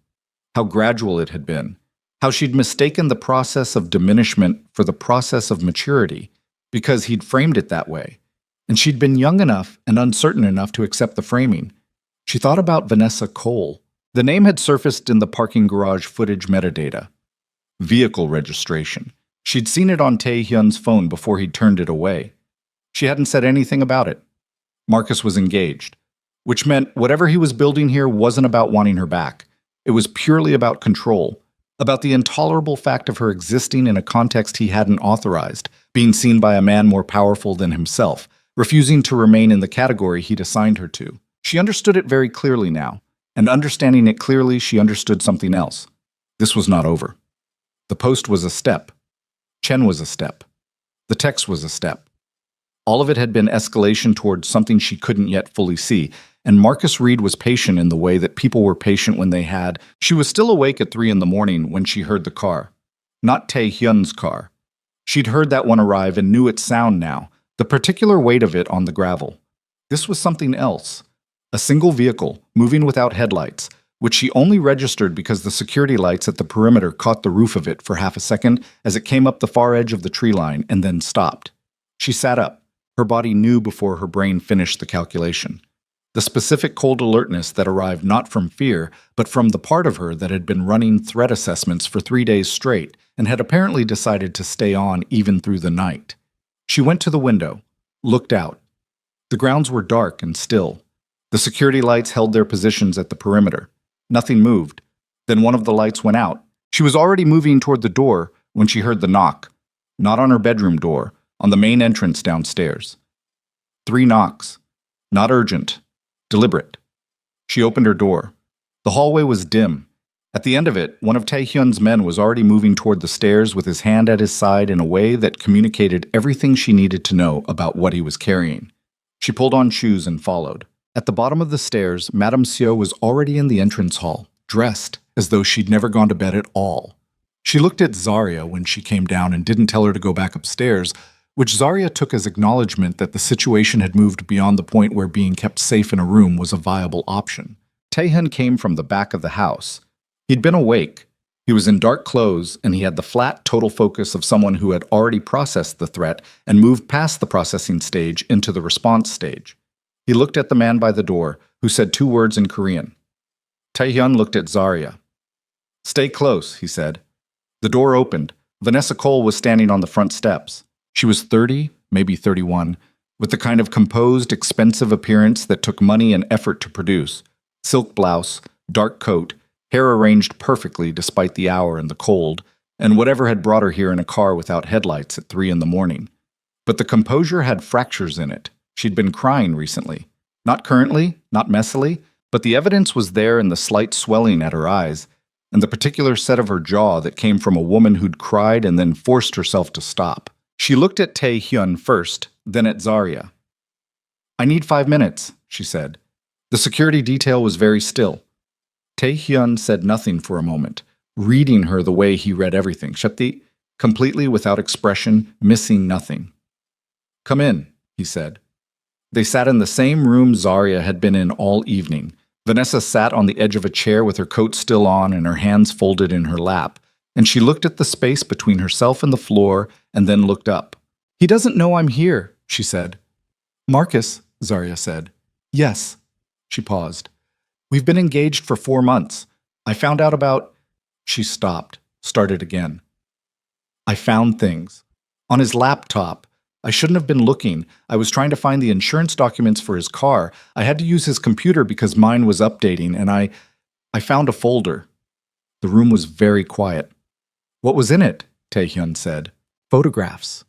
How gradual it had been, how she'd mistaken the process of diminishment for the process of maturity, because he'd framed it that way, and she'd been young enough and uncertain enough to accept the framing. She thought about Vanessa Cole. The name had surfaced in the parking garage footage metadata. Vehicle registration. She'd seen it on Tae-hyun's phone before he'd turned it away. She hadn't said anything about it. Marcus was engaged, which meant whatever he was building here wasn't about wanting her back. It was purely about control, about the intolerable fact of her existing in a context he hadn't authorized, being seen by a man more powerful than himself, refusing to remain in the category he'd assigned her to. She understood it very clearly now, and understanding it clearly, she understood something else. This was not over. The post was a step. Chen was a step. The text was a step. All of it had been escalation towards something she couldn't yet fully see, and Marcus Reed was patient in the way that people were patient when they had. She was still awake at 3 a.m. when she heard the car. Not Tae-hyun's car. She'd heard that one arrive and knew its sound now, the particular weight of it on the gravel. This was something else. A single vehicle, moving without headlights, which she only registered because the security lights at the perimeter caught the roof of it for half a second as it came up the far edge of the tree line and then stopped. She sat up. Her body knew before her brain finished the calculation. The specific cold alertness that arrived not from fear, but from the part of her that had been running threat assessments for 3 days straight and had apparently decided to stay on even through the night. She went to the window, looked out. The grounds were dark and still. The security lights held their positions at the perimeter. Nothing moved. Then one of the lights went out. She was already moving toward the door when she heard the knock. Not on her bedroom door, on the main entrance downstairs. 3 knocks. Not urgent. Deliberate. She opened her door. The hallway was dim. At the end of it, one of Tae-hyun's men was already moving toward the stairs with his hand at his side in a way that communicated everything she needed to know about what he was carrying. She pulled on shoes and followed. At the bottom of the stairs, Madame Seo was already in the entrance hall, dressed as though she'd never gone to bed at all. She looked at Zarya when she came down and didn't tell her to go back upstairs, which Zarya took as acknowledgement that the situation had moved beyond the point where being kept safe in a room was a viable option. Tae-hyun came from the back of the house. He'd been awake. He was in dark clothes, and he had the flat, total focus of someone who had already processed the threat and moved past the processing stage into the response stage. He looked at the man by the door, who said 2 words in Korean. Tae-hyun looked at Zarya. "Stay close," he said. The door opened. Vanessa Cole was standing on the front steps. She was 30, maybe 31, with the kind of composed, expensive appearance that took money and effort to produce. Silk blouse, dark coat, hair arranged perfectly despite the hour and the cold, and whatever had brought her here in a car without headlights at 3 a.m. But the composure had fractures in it. She'd been crying recently. Not currently, not messily, but the evidence was there in the slight swelling at her eyes, and the particular set of her jaw that came from a woman who'd cried and then forced herself to stop. She looked at Tae-hyun first, then at Zarya. "I need 5 minutes," she said. The security detail was very still. Tae-hyun said nothing for a moment, reading her the way he read everything, Shapti, completely without expression, missing nothing. "Come in," he said. They sat in the same room Zarya had been in all evening. Vanessa sat on the edge of a chair with her coat still on and her hands folded in her lap, and she looked at the space between herself and the floor and then looked up. "He doesn't know I'm here," she said. "Marcus," Zarya said. "Yes." She paused. "We've been engaged for 4 months. I found out about—" She stopped, started again. "I found things. On his laptop. I shouldn't have been looking. I was trying to find the insurance documents for his car. I had to use his computer because mine was updating, and I found a folder." The room was very quiet. "What was in it?" Taehyun said. "Photographs."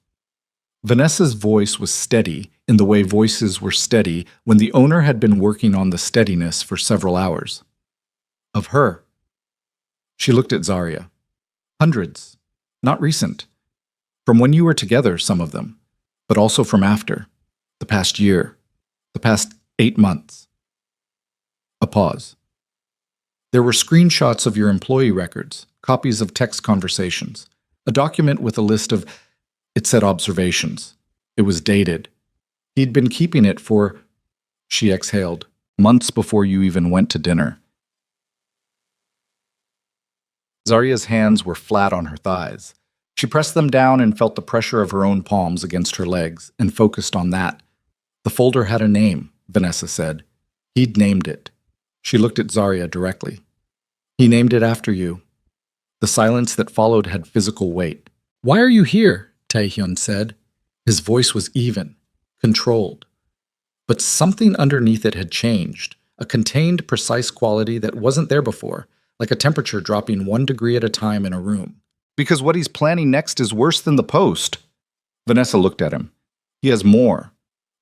Vanessa's voice was steady in the way voices were steady when the owner had been working on the steadiness for several hours. "Of her." She looked at Zarya. "Hundreds. Not recent. From when you were together, some of them. But also from after. The past year. The past 8 months." A pause. "There were screenshots of your employee records, copies of text conversations, a document with a list of—" It said observations. It was dated. He'd been keeping it for— She exhaled. "Months before you even went to dinner." Zarya's hands were flat on her thighs. She pressed them down and felt the pressure of her own palms against her legs and focused on that. "The folder had a name," Vanessa said. "He'd named it." She looked at Zarya directly. "He named it after you." The silence that followed had physical weight. "Why are you here?" Taehyun said. His voice was even, controlled. But something underneath it had changed, a contained, precise quality that wasn't there before, like a temperature dropping 1 degree at a time in a room. "Because what he's planning next is worse than the post." Vanessa looked at him. "He has more.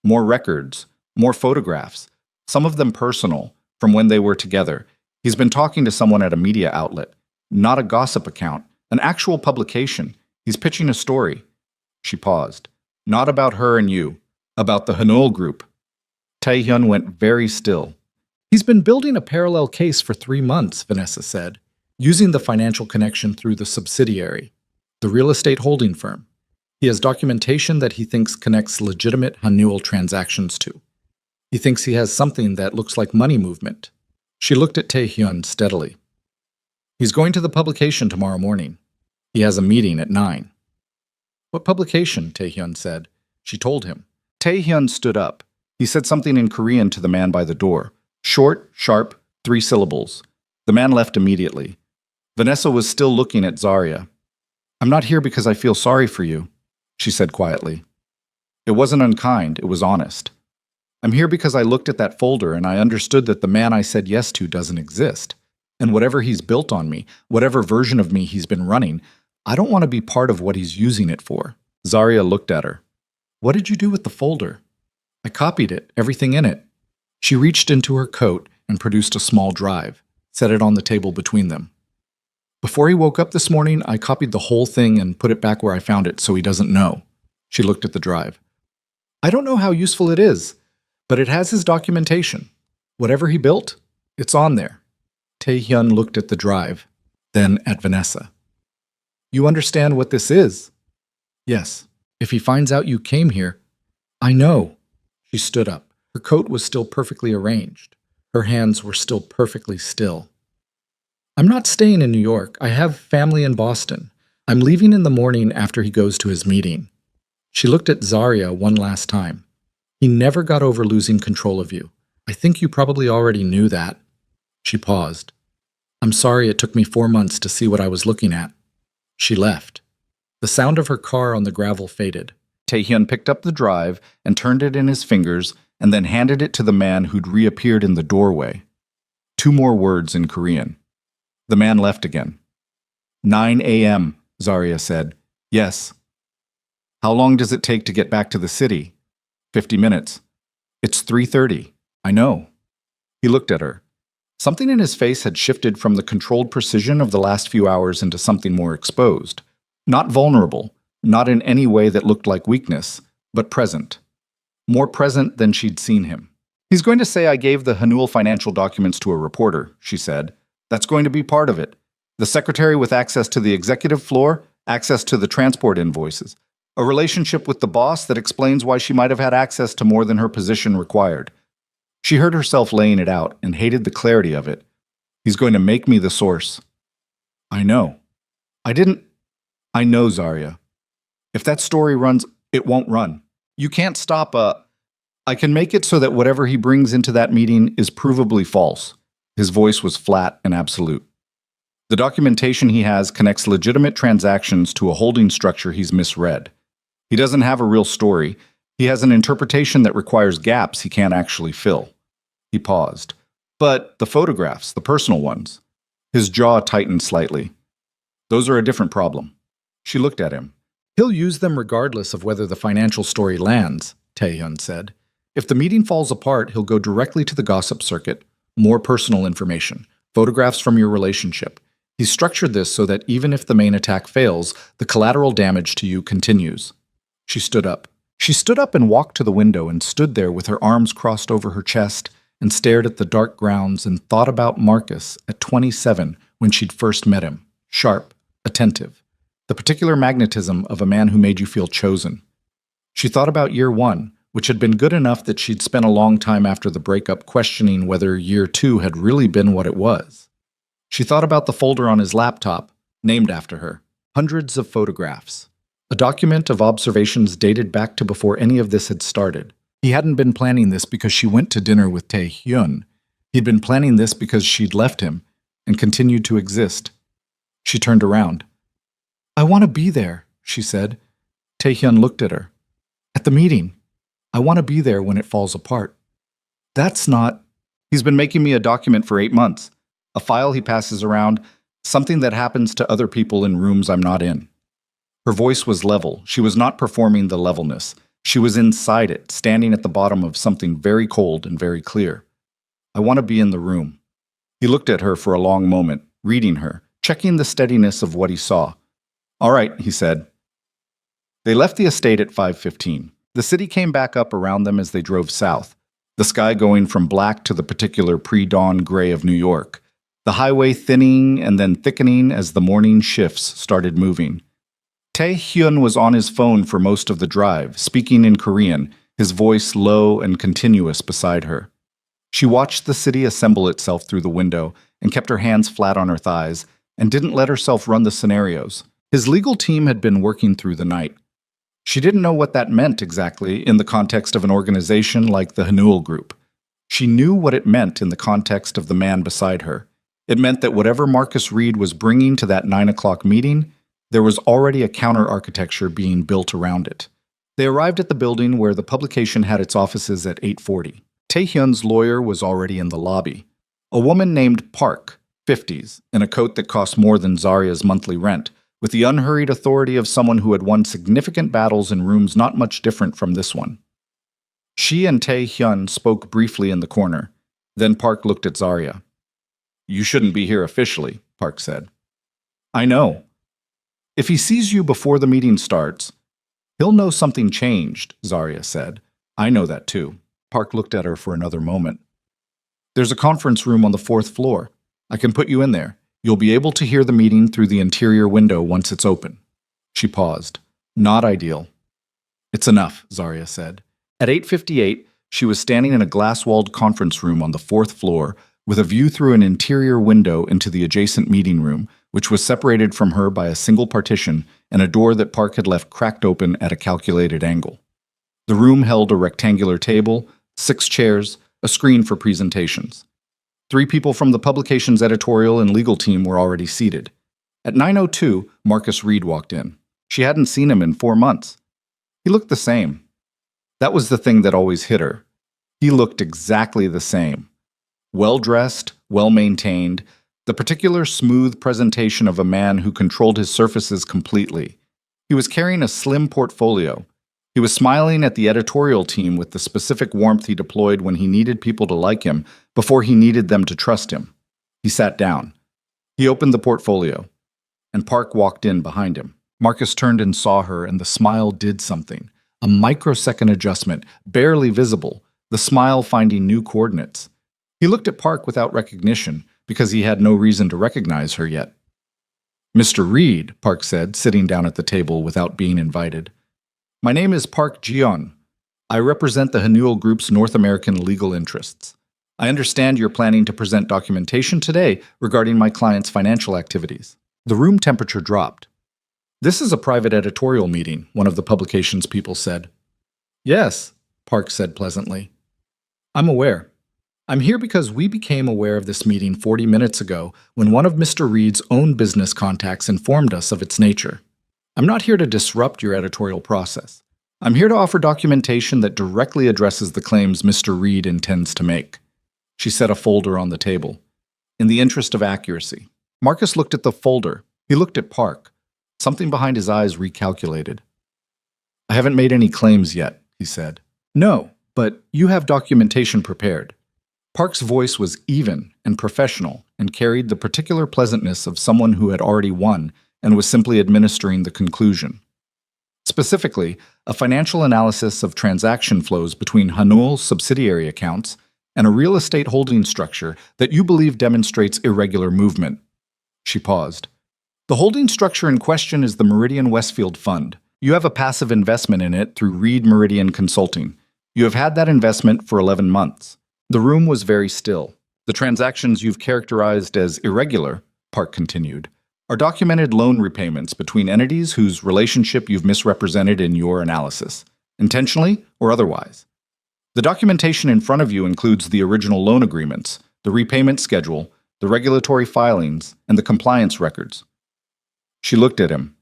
More records. More photographs. Some of them personal, from when they were together. He's been talking to someone at a media outlet. Not a gossip account. An actual publication. He's pitching a story." She paused. "Not about her and you. About the Hanul group." Taehyun went very still. "He's been building a parallel case for 3 months," Vanessa said, "using the financial connection through the subsidiary, the real estate holding firm. He has documentation that he thinks connects legitimate Hanul transactions to. He thinks he has something that looks like money movement." She looked at Taehyun steadily. "He's going to the publication tomorrow morning. He has a meeting at 9. "What publication?" Taehyun said. She told him. Taehyun stood up. He said something in Korean to the man by the door. Short, sharp, 3 syllables. The man left immediately. Vanessa was still looking at Zarya. "I'm not here because I feel sorry for you," she said quietly. "It wasn't unkind, it was honest. I'm here because I looked at that folder and I understood that the man I said yes to doesn't exist. And whatever he's built on me, whatever version of me he's been running, I don't want to be part of what he's using it for." Zarya looked at her. "What did you do with the folder?" "I copied it, everything in it." She reached into her coat and produced a small drive, set it on the table between them. "Before he woke up this morning, I copied the whole thing and put it back where I found it so he doesn't know." She looked at the drive. "I don't know how useful it is, but it has his documentation. Whatever he built, it's on there." Taehyun looked at the drive, then at Vanessa. "You understand what this is?" "Yes. If he finds out you came here—" "I know." She stood up. Her coat was still perfectly arranged. Her hands were still perfectly still. "I'm not staying in New York. I have family in Boston. I'm leaving in the morning after he goes to his meeting." She looked at Zarya one last time. "He never got over losing control of you. I think you probably already knew that." She paused. "I'm sorry it took me 4 months to see what I was looking at." She left. The sound of her car on the gravel faded. Taehyun picked up the drive and turned it in his fingers and then handed it to the man who'd reappeared in the doorway. 2 more words in Korean. The man left again. 9 a.m., Zarya said. "Yes." "How long does it take to get back to the city?" 50 minutes. "It's 3:30. I know." He looked at her. Something in his face had shifted from the controlled precision of the last few hours into something more exposed. Not vulnerable, not in any way that looked like weakness, but present. More present than she'd seen him. "He's going to say I gave the Hanul financial documents to a reporter," she said. "That's going to be part of it. The secretary with access to the executive floor, access to the transport invoices. A relationship with the boss that explains why she might have had access to more than her position required." She heard herself laying it out and hated the clarity of it. "He's going to make me the source." "I know." I didn't. I know, Zarya. If that story runs, it won't run. You can't stop I can make it so that whatever he brings into that meeting is provably false. His voice was flat and absolute. The documentation he has connects legitimate transactions to a holding structure he's misread. He doesn't have a real story. He has an interpretation that requires gaps he can't actually fill. He paused. But the photographs, the personal ones. His jaw tightened slightly. Those are a different problem. She looked at him. He'll use them regardless of whether the financial story lands, Taehyun said. If the meeting falls apart, he'll go directly to the gossip circuit. More personal information. Photographs from your relationship. He's structured this so that even if the main attack fails, the collateral damage to you continues. She stood up. She stood up and walked to the window and stood there with her arms crossed over her chest and stared at the dark grounds and thought about Marcus at 27 when she'd first met him. Sharp, attentive. The particular magnetism of a man who made you feel chosen. She thought about year one, which had been good enough that she'd spent a long time after the breakup questioning whether year two had really been what it was. She thought about the folder on his laptop, named after her. Hundreds of photographs. A document of observations dated back to before any of this had started. He hadn't been planning this because she went to dinner with Taehyun. He'd been planning this because she'd left him and continued to exist. She turned around. I want to be there, she said. Taehyun looked at her. At the meeting. I want to be there when it falls apart. That's not... He's been making me a document for 8 months. A file he passes around, something that happens to other people in rooms I'm not in. Her voice was level. She was not performing the levelness. She was inside it, standing at the bottom of something very cold and very clear. I want to be in the room. He looked at her for a long moment, reading her, checking the steadiness of what he saw. All right, he said. They left the estate at 5:15. The city came back up around them as they drove south, the sky going from black to the particular pre-dawn gray of New York, the highway thinning and then thickening as the morning shifts started moving. Taehyun was on his phone for most of the drive, speaking in Korean, his voice low and continuous beside her. She watched the city assemble itself through the window and kept her hands flat on her thighs and didn't let herself run the scenarios. His legal team had been working through the night. She didn't know what that meant exactly in the context of an organization like the Hanuel Group. She knew what it meant in the context of the man beside her. It meant that whatever Marcus Reed was bringing to that 9 o'clock meeting, there was already a counter-architecture being built around it. They arrived at the building where the publication had its offices at 8:40. Taehyun's lawyer was already in the lobby. A woman named Park, 50s, in a coat that cost more than Zarya's monthly rent, with the unhurried authority of someone who had won significant battles in rooms not much different from this one. She and Taehyun spoke briefly in the corner. Then Park looked at Zarya. You shouldn't be here officially, Park said. I know. If he sees you before the meeting starts, he'll know something changed, Zarya said. I know that too. Park looked at her for another moment. There's a conference room on the 4th floor. I can put you in there. You'll be able to hear the meeting through the interior window once it's open. She paused. Not ideal. It's enough, Zarya said. At 8:58, she was standing in a glass-walled conference room on the 4th floor with a view through an interior window into the adjacent meeting room, which was separated from her by a single partition and a door that Park had left cracked open at a calculated angle. The room held a rectangular table, 6 chairs, a screen for presentations. 3 people from the publication's editorial and legal team were already seated. At 9:02, Marcus Reed walked in. She hadn't seen him in 4 months. He looked the same. That was the thing that always hit her. He looked exactly the same. Well-dressed, well-maintained, the particular smooth presentation of a man who controlled his surfaces completely. He was carrying a slim portfolio. He was smiling at the editorial team with the specific warmth he deployed when he needed people to like him before he needed them to trust him. He sat down. He opened the portfolio, and Park walked in behind him. Marcus turned and saw her, and the smile did something. A microsecond adjustment, barely visible, the smile finding new coordinates. He looked at Park without recognition, because he had no reason to recognize her yet. Mr. Reed, Park said, sitting down at the table without being invited. My name is Park Jion. I represent the Hanuel Group's North American legal interests. I understand you're planning to present documentation today regarding my client's financial activities. The room temperature dropped. "This is a private editorial meeting," one of the publication's people said. "Yes," Park said pleasantly. "I'm aware. I'm here because we became aware of this meeting 40 minutes ago when one of Mr. Reed's own business contacts informed us of its nature. I'm not here to disrupt your editorial process. I'm here to offer documentation that directly addresses the claims Mr. Reed intends to make." She set a folder on the table. "In the interest of accuracy." Marcus looked at the folder. He looked at Park. Something behind his eyes recalculated. "I haven't made any claims yet," he said. "No, but you have documentation prepared." Park's voice was even and professional and carried the particular pleasantness of someone who had already won and was simply administering the conclusion. Specifically, a financial analysis of transaction flows between Hanul's subsidiary accounts and a real estate holding structure that you believe demonstrates irregular movement. She paused. "The holding structure in question is the Meridian Westfield Fund. You have a passive investment in it through Reed Meridian Consulting. You have had that investment for 11 months. The room was very still. "The transactions you've characterized as irregular," Park continued, "are documented loan repayments between entities whose relationship you've misrepresented in your analysis, intentionally or otherwise. The documentation in front of you includes the original loan agreements, the repayment schedule, the regulatory filings, and the compliance records." She looked at him.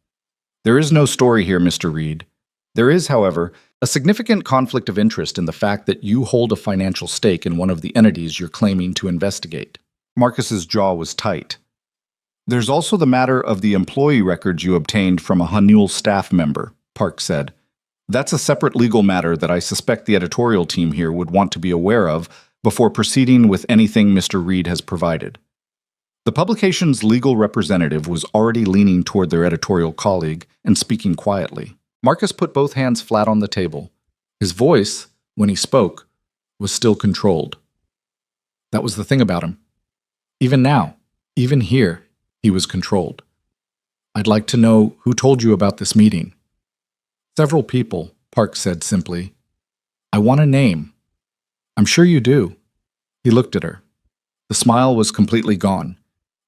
"There is no story here, Mr. Reed. There is, however, a significant conflict of interest in the fact that you hold a financial stake in one of the entities you're claiming to investigate." Marcus's jaw was tight. "There's also the matter of the employee records you obtained from a Hanul staff member," Park said. "That's a separate legal matter that I suspect the editorial team here would want to be aware of before proceeding with anything Mr. Reed has provided." The publication's legal representative was already leaning toward their editorial colleague and speaking quietly. Marcus put both hands flat on the table. His voice, when he spoke, was still controlled. That was the thing about him. Even now, even here, he was controlled. "I'd like to know who told you about this meeting." "Several people," Park said simply. "I want a name." "I'm sure you do." He looked at her. The smile was completely gone.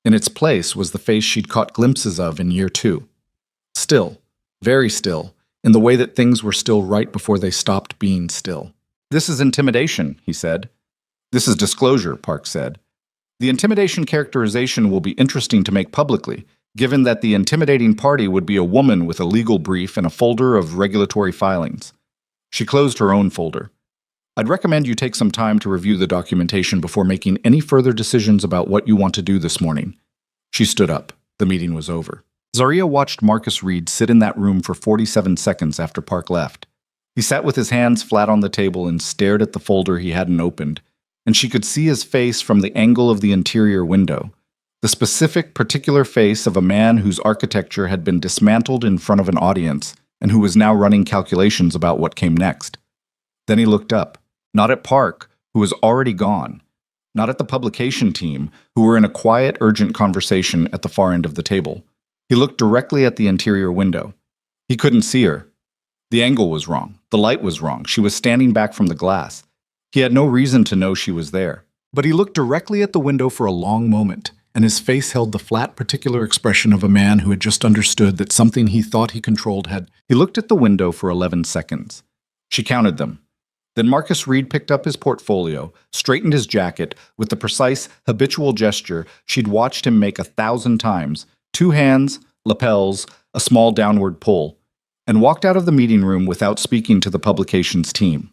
In its place was the face she'd caught glimpses of in year 2. Still, very still, in the way that things were still right before they stopped being still. "This is intimidation," he said. "This is disclosure," Park said. "The intimidation characterization will be interesting to make publicly, given that the intimidating party would be a woman with a legal brief and a folder of regulatory filings." She closed her own folder. "I'd recommend you take some time to review the documentation before making any further decisions about what you want to do this morning." She stood up. The meeting was over. Zaria watched Marcus Reed sit in that room for 47 seconds after Park left. He sat with his hands flat on the table and stared at the folder he hadn't opened, and she could see his face from the angle of the interior window, the specific, particular face of a man whose architecture had been dismantled in front of an audience and who was now running calculations about what came next. Then he looked up, not at Park, who was already gone, not at the publication team, who were in a quiet, urgent conversation at the far end of the table. He looked directly at the interior window. He couldn't see her. The angle was wrong. The light was wrong. She was standing back from the glass. He had no reason to know she was there. But he looked directly at the window for a long moment, and his face held the flat, particular expression of a man who had just understood that something he thought he controlled had... He looked at the window for 11 seconds. She counted them. Then Marcus Reed picked up his portfolio, straightened his jacket with the precise, habitual gesture she'd watched him make 1,000 times, 2 hands, lapels, a small downward pull, and walked out of the meeting room without speaking to the publication's team.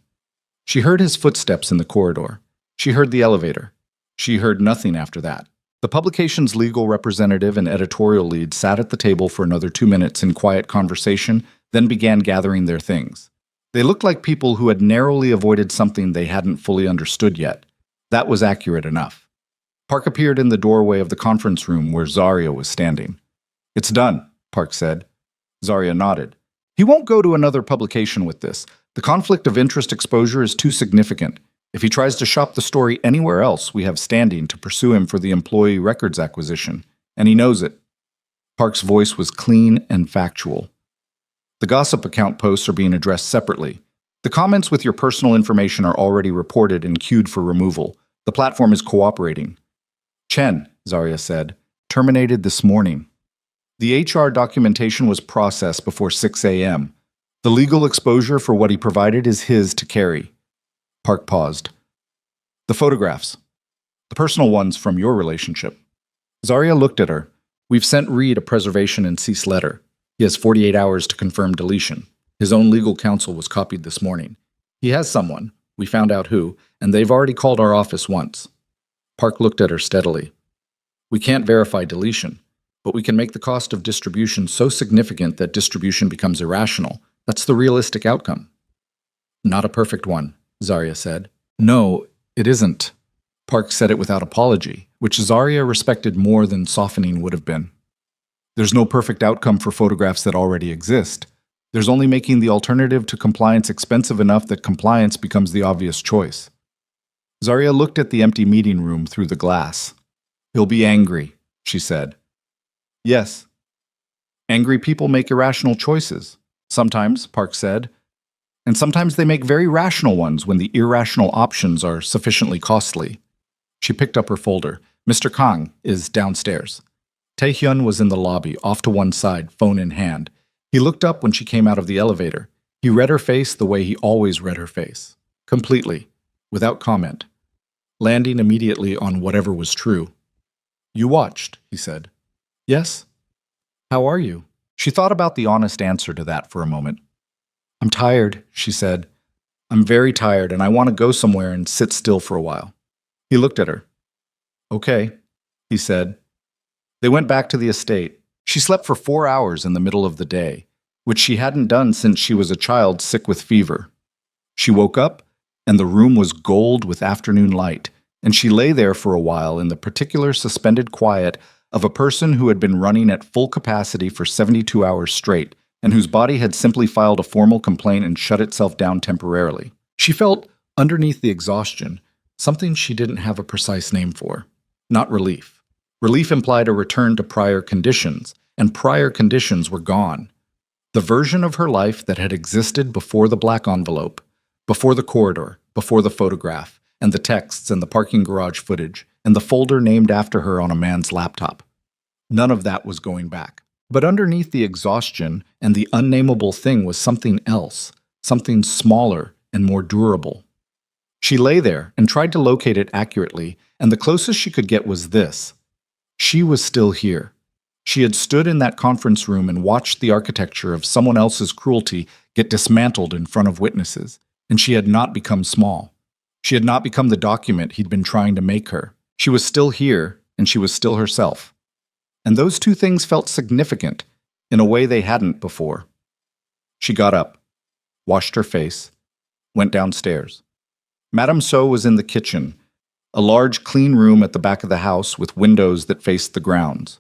She heard his footsteps in the corridor. She heard the elevator. She heard nothing after that. The publication's legal representative and editorial lead sat at the table for another 2 minutes in quiet conversation, then began gathering their things. They looked like people who had narrowly avoided something they hadn't fully understood yet. That was accurate enough. Park appeared in the doorway of the conference room where Zaria was standing. "It's done," Park said. Zaria nodded. "He won't go to another publication with this. The conflict of interest exposure is too significant. If he tries to shop the story anywhere else, we have standing to pursue him for the employee records acquisition, and he knows it." Park's voice was clean and factual. "The gossip account posts are being addressed separately. The comments with your personal information are already reported and queued for removal. The platform is cooperating." "Chen," Zaria said, "terminated this morning." The HR documentation was processed before 6 a.m. The legal exposure for what he provided is his to carry. Park paused. The photographs. The personal ones from your relationship. Zarya looked at her. We've sent Reed a preservation and cease letter. He has 48 hours to confirm deletion. His own legal counsel was copied this morning. He has someone. We found out who, and they've already called our office once. Park looked at her steadily. We can't verify deletion, but we can make the cost of distribution so significant that distribution becomes irrational. That's the realistic outcome. Not a perfect one, Zarya said. No, it isn't. Park said it without apology, which Zarya respected more than softening would have been. There's no perfect outcome for photographs that already exist. There's only making the alternative to compliance expensive enough that compliance becomes the obvious choice. Zarya looked at the empty meeting room through the glass. He'll be angry, she said. Yes. Angry people make irrational choices. Sometimes, Park said. And sometimes they make very rational ones when the irrational options are sufficiently costly. She picked up her folder. Mr. Kang is downstairs. Taehyun was in the lobby, off to one side, phone in hand. He looked up when she came out of the elevator. He read her face the way he always read her face. Completely, without comment. Landing immediately on whatever was true. You watched, he said. Yes. How are you? She thought about the honest answer to that for a moment. I'm tired, she said. I'm very tired, and I want to go somewhere and sit still for a while. He looked at her. Okay, he said. They went back to the estate. She slept for 4 hours in the middle of the day, which she hadn't done since she was a child sick with fever. She woke up, and the room was gold with afternoon light, and she lay there for a while in the particular suspended quiet of a person who had been running at full capacity for 72 hours straight, and whose body had simply filed a formal complaint and shut itself down temporarily. She felt, underneath the exhaustion, something she didn't have a precise name for. Not relief. Relief implied a return to prior conditions, and prior conditions were gone. The version of her life that had existed before the black envelope, before the corridor, before the photograph, and the texts and the parking garage footage, and the folder named after her on a man's laptop. None of that was going back. But underneath the exhaustion and the unnameable thing was something else, something smaller and more durable. She lay there and tried to locate it accurately, and the closest she could get was this. She was still here. She had stood in that conference room and watched the architecture of someone else's cruelty get dismantled in front of witnesses, and she had not become small. She had not become the document he'd been trying to make her. She was still here, and she was still herself. And those two things felt significant in a way they hadn't before. She got up, washed her face, went downstairs. Madame So was in the kitchen, a large clean room at the back of the house with windows that faced the grounds.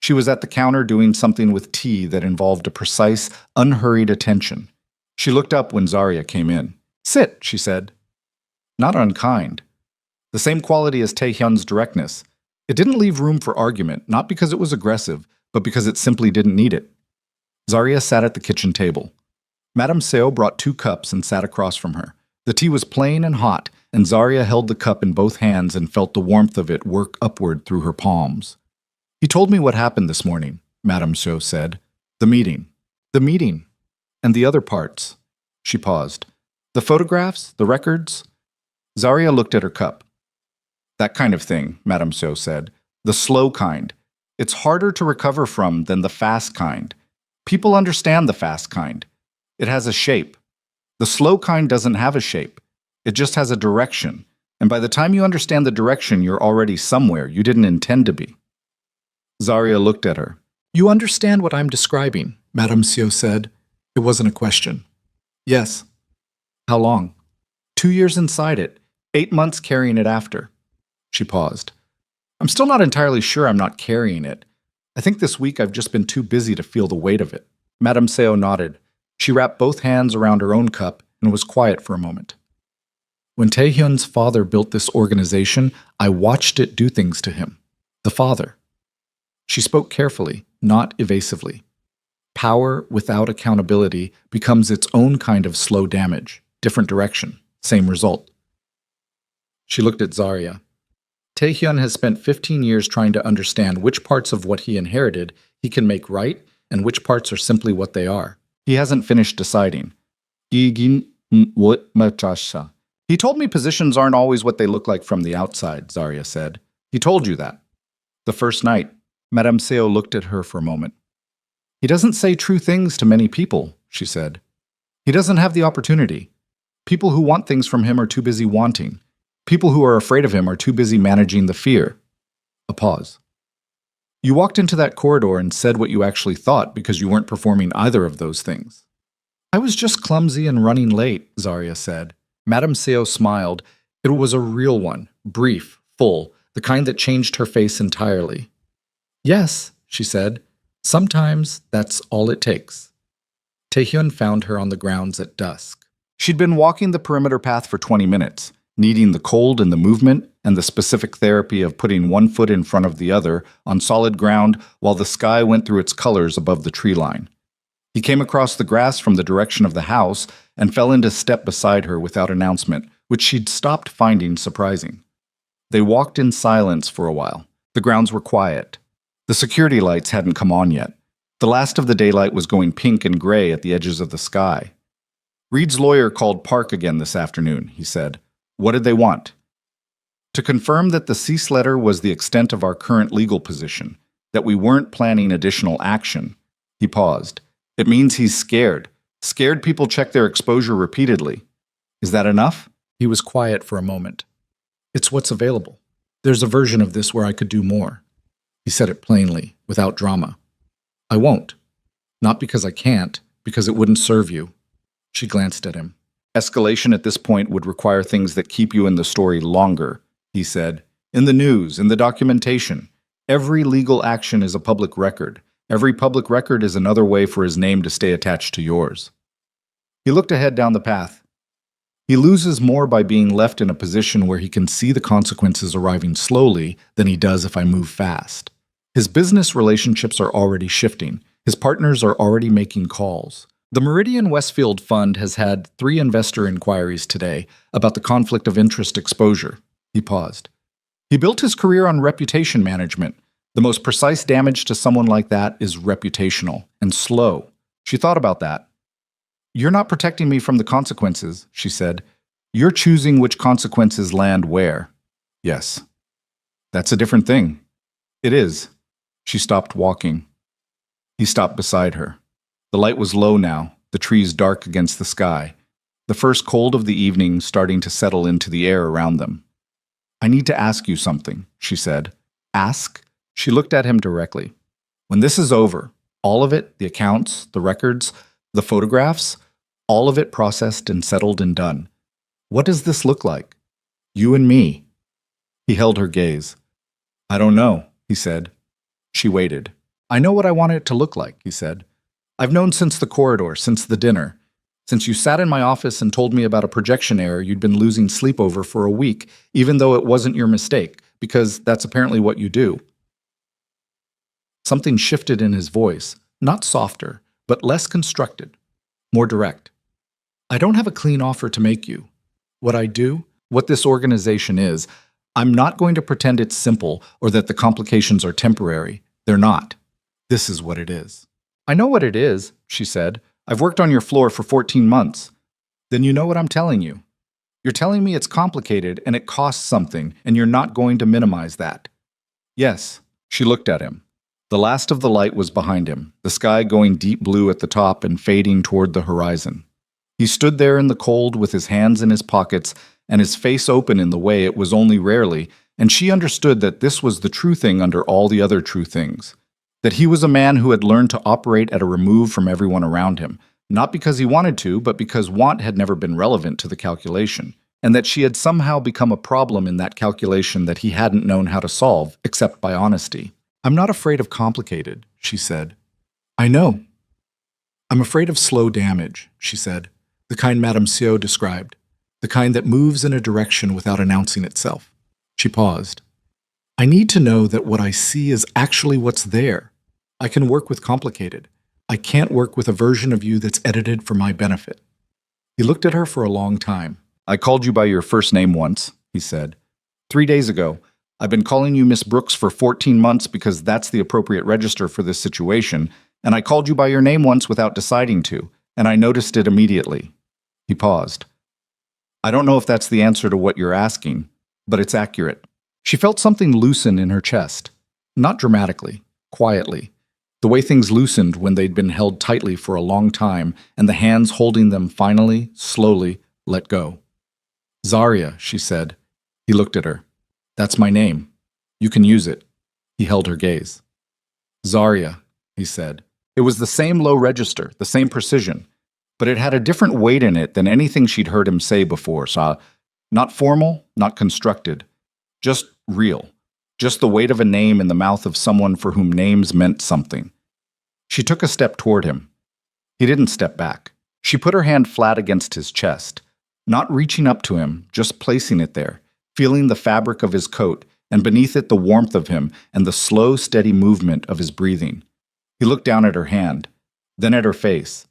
She was at the counter doing something with tea that involved a precise, unhurried attention. She looked up when Zarya came in. Sit, she said. Not unkind. The same quality as Taehyun's directness. It didn't leave room for argument, not because it was aggressive, but because it simply didn't need it. Zarya sat at the kitchen table. Madame Seo brought 2 cups and sat across from her. The tea was plain and hot, and Zarya held the cup in both hands and felt the warmth of it work upward through her palms. He told me what happened this morning, Madame Seo said. The meeting. The meeting. And the other parts. She paused. The photographs? The records? Zarya looked at her cup. That kind of thing, Madame Seo said. The slow kind. It's harder to recover from than the fast kind. People understand the fast kind. It has a shape. The slow kind doesn't have a shape. It just has a direction. And by the time you understand the direction, you're already somewhere you didn't intend to be. Zarya looked at her. You understand what I'm describing, Madame Seo said. It wasn't a question. Yes. How long? 2 years inside it. 8 months carrying it after. She paused. I'm still not entirely sure I'm not carrying it. I think this week I've just been too busy to feel the weight of it. Madame Seo nodded. She wrapped both hands around her own cup and was quiet for a moment. When Taehyun's father built this organization, I watched it do things to him. The father. She spoke carefully, not evasively. Power without accountability becomes its own kind of slow damage. Different direction, same result. She looked at Zarya. Taehyun has spent 15 years trying to understand which parts of what he inherited He can make right, and which parts are simply what they are. He hasn't finished deciding. He told me positions aren't always what they look like from the outside, Zarya said. He told you that. The first night, Madame Seo looked at her for a moment. He doesn't say true things to many people, she said. He doesn't have the opportunity. People who want things from him are too busy wanting. People who are afraid of him are too busy managing the fear. A pause. You walked into that corridor and said what you actually thought because you weren't performing either of those things. I was just clumsy and running late, Zarya said. Madame Seo smiled. It was a real one, brief, full, the kind that changed her face entirely. Yes, she said. Sometimes that's all it takes. Taehyun found her on the grounds at dusk. She'd been walking the perimeter path for 20 minutes, needing the cold and the movement and the specific therapy of putting one foot in front of the other on solid ground while the sky went through its colors above the tree line. He came across the grass from the direction of the house and fell into step beside her without announcement, which she'd stopped finding surprising. They walked in silence for a while. The grounds were quiet. The security lights hadn't come on yet. The last of the daylight was going pink and gray at the edges of the sky. Reed's lawyer called Park again this afternoon, he said. What did they want? To confirm that the cease letter was the extent of our current legal position, that we weren't planning additional action. He paused. It means he's scared. Scared people check their exposure repeatedly. Is that enough? He was quiet for a moment. It's what's available. There's a version of this where I could do more. He said it plainly, without drama. I won't. Not because I can't, because it wouldn't serve you. She glanced at him. Escalation at this point would require things that keep you in the story longer, he said. In the news, in the documentation. Every legal action is a public record. Every public record is another way for his name to stay attached to yours. He looked ahead down the path. He loses more by being left in a position where he can see the consequences arriving slowly than he does if I move fast. His business relationships are already shifting. His partners are already making calls. The Meridian Westfield Fund has had 3 investor inquiries today about the conflict of interest exposure. He paused. He built his career on reputation management. The most precise damage to someone like that is reputational and slow. She thought about that. You're not protecting me from the consequences, she said. You're choosing which consequences land where. Yes. That's a different thing. It is. She stopped walking. He stopped beside her. The light was low now, the trees dark against the sky, the first cold of the evening starting to settle into the air around them. I need to ask you something, she said. Ask? She looked at him directly. When this is over, all of it, the accounts, the records, the photographs, all of it processed and settled and done. What does this look like? You and me. He held her gaze. I don't know, he said. She waited. I know what I want it to look like, he said. I've known since the corridor, since the dinner. Since you sat in my office and told me about a projection error you'd been losing sleep over for a week, even though it wasn't your mistake, because that's apparently what you do. Something shifted in his voice, not softer, but less constructed, more direct. I don't have a clean offer to make you. What I do, what this organization is, I'm not going to pretend it's simple or that the complications are temporary. They're not. This is what it is. I know what it is, she said. I've worked on your floor for 14 months. Then you know what I'm telling you. You're telling me it's complicated and it costs something, and you're not going to minimize that. Yes, she looked at him. The last of the light was behind him, the sky going deep blue at the top and fading toward the horizon. He stood there in the cold with his hands in his pockets and his face open in the way it was only rarely, and she understood that this was the true thing under all the other true things. That he was a man who had learned to operate at a remove from everyone around him, not because he wanted to, but because want had never been relevant to the calculation, and that she had somehow become a problem in that calculation that he hadn't known how to solve, except by honesty. I'm not afraid of complicated, she said. I know. I'm afraid of slow damage, she said, the kind Madame Seo described, the kind that moves in a direction without announcing itself. She paused. I need to know that what I see is actually what's there. I can work with complicated. I can't work with a version of you that's edited for my benefit. He looked at her for a long time. I called you by your first name once, he said. 3 days ago, I've been calling you Miss Brooks for 14 months because that's the appropriate register for this situation, and I called you by your name once without deciding to, and I noticed it immediately." He paused. "I don't know if that's the answer to what you're asking, but it's accurate." She felt something loosen in her chest. Not dramatically, quietly. The way things loosened when they'd been held tightly for a long time, and the hands holding them finally, slowly, let go. "Zarya," she said. He looked at her. "That's my name. You can use it." He held her gaze. "Zarya," he said. It was the same low register, the same precision, but it had a different weight in it than anything she'd heard him say before. Not formal, not constructed, just real. Just the weight of a name in the mouth of someone for whom names meant something. She took a step toward him. He didn't step back. She put her hand flat against his chest, not reaching up to him, just placing it there, feeling the fabric of his coat, and beneath it the warmth of him and the slow, steady movement of his breathing. He looked down at her hand, then at her face.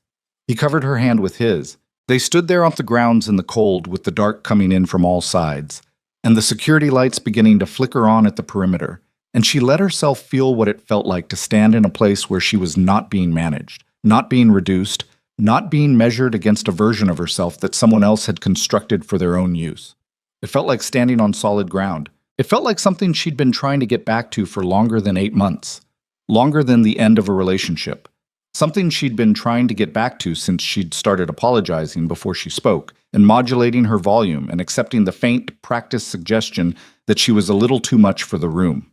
He covered her hand with his. They stood there on the grounds in the cold with the dark coming in from all sides, and the security lights beginning to flicker on at the perimeter, and she let herself feel what it felt like to stand in a place where she was not being managed, not being reduced, not being measured against a version of herself that someone else had constructed for their own use. It felt like standing on solid ground. It felt like something she'd been trying to get back to for longer than 8 months, longer than the end of a relationship. Something she'd been trying to get back to since she'd started apologizing before she spoke, and modulating her volume and accepting the faint, practiced suggestion that she was a little too much for the room.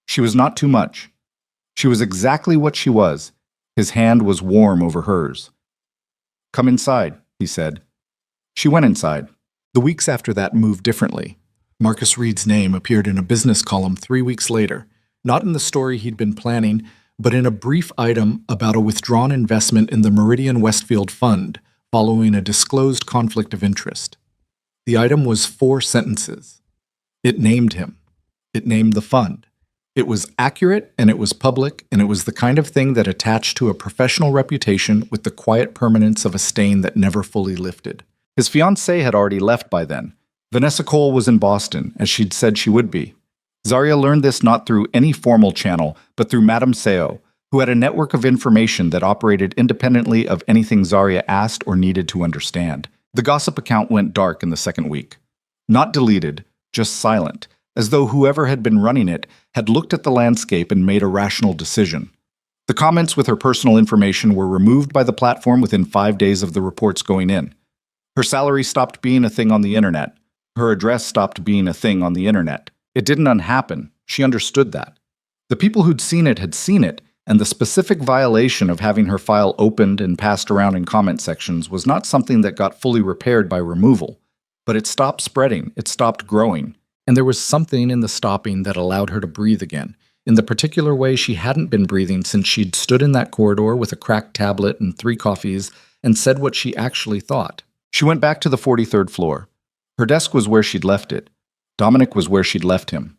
She was not too much. She was exactly what she was. His hand was warm over hers. "Come inside," he said. She went inside. The weeks after that moved differently. Marcus Reed's name appeared in a business column 3 weeks later, not in the story he'd been planning, but in a brief item about a withdrawn investment in the Meridian Westfield Fund following a disclosed conflict of interest. The item was 4 sentences. It named him. It named the fund. It was accurate, and it was public, and it was the kind of thing that attached to a professional reputation with the quiet permanence of a stain that never fully lifted. His fiancée had already left by then. Vanessa Cole was in Boston, as she'd said she would be. Zarya learned this not through any formal channel, but through Madame Seo, who had a network of information that operated independently of anything Zarya asked or needed to understand. The gossip account went dark in the second week. Not deleted, just silent, as though whoever had been running it had looked at the landscape and made a rational decision. The comments with her personal information were removed by the platform within 5 days of the reports going in. Her salary stopped being a thing on the internet. Her address stopped being a thing on the internet. It didn't unhappen. She understood that. The people who'd seen it had seen it, and the specific violation of having her file opened and passed around in comment sections was not something that got fully repaired by removal. But it stopped spreading, it stopped growing, and there was something in the stopping that allowed her to breathe again, in the particular way she hadn't been breathing since she'd stood in that corridor with a cracked tablet and 3 coffees and said what she actually thought. She went back to the 43rd floor. Her desk was where she'd left it. Dominic was where she'd left him.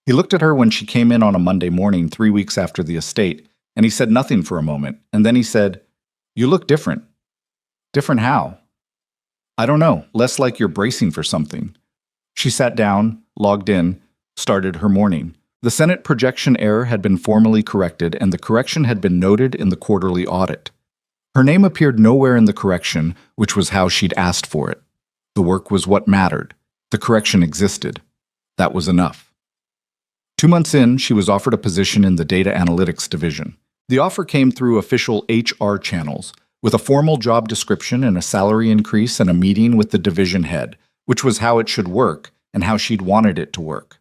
He looked at her when she came in on a Monday morning 3 weeks after the estate, and he said nothing for a moment, and then he said, "You look different." "Different how?" "I don't know, less like you're bracing for something." She sat down, logged in, started her morning. The Senate projection error had been formally corrected, and the correction had been noted in the quarterly audit. Her name appeared nowhere in the correction, which was how she'd asked for it. The work was what mattered. The correction existed. That was enough. 2 months in, she was offered a position in the data analytics division. The offer came through official HR channels, with a formal job description and a salary increase and a meeting with the division head, which was how it should work and how she'd wanted it to work.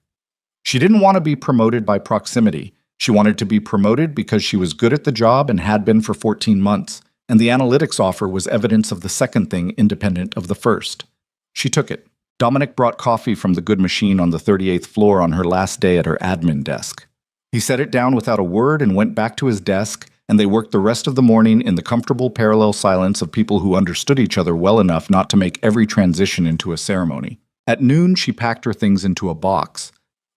She didn't want to be promoted by proximity. She wanted to be promoted because she was good at the job and had been for 14 months, and the analytics offer was evidence of the second thing independent of the first. She took it. Dominic brought coffee from the good machine on the 38th floor on her last day at her admin desk. He set it down without a word and went back to his desk, and they worked the rest of the morning in the comfortable parallel silence of people who understood each other well enough not to make every transition into a ceremony. At noon, she packed her things into a box.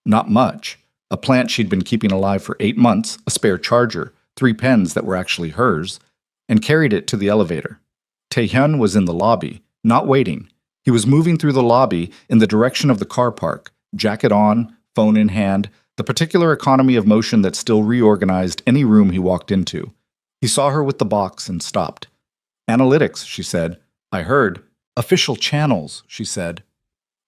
Not much. A plant she'd been keeping alive for 8 months, a spare charger, 3 pens that were actually hers, and carried it to the elevator. Taehyun was in the lobby, not waiting. He was moving through the lobby in the direction of the car park, jacket on, phone in hand, the particular economy of motion that still reorganized any room he walked into. He saw her with the box and stopped. Analytics, she said. I heard. Official channels, she said.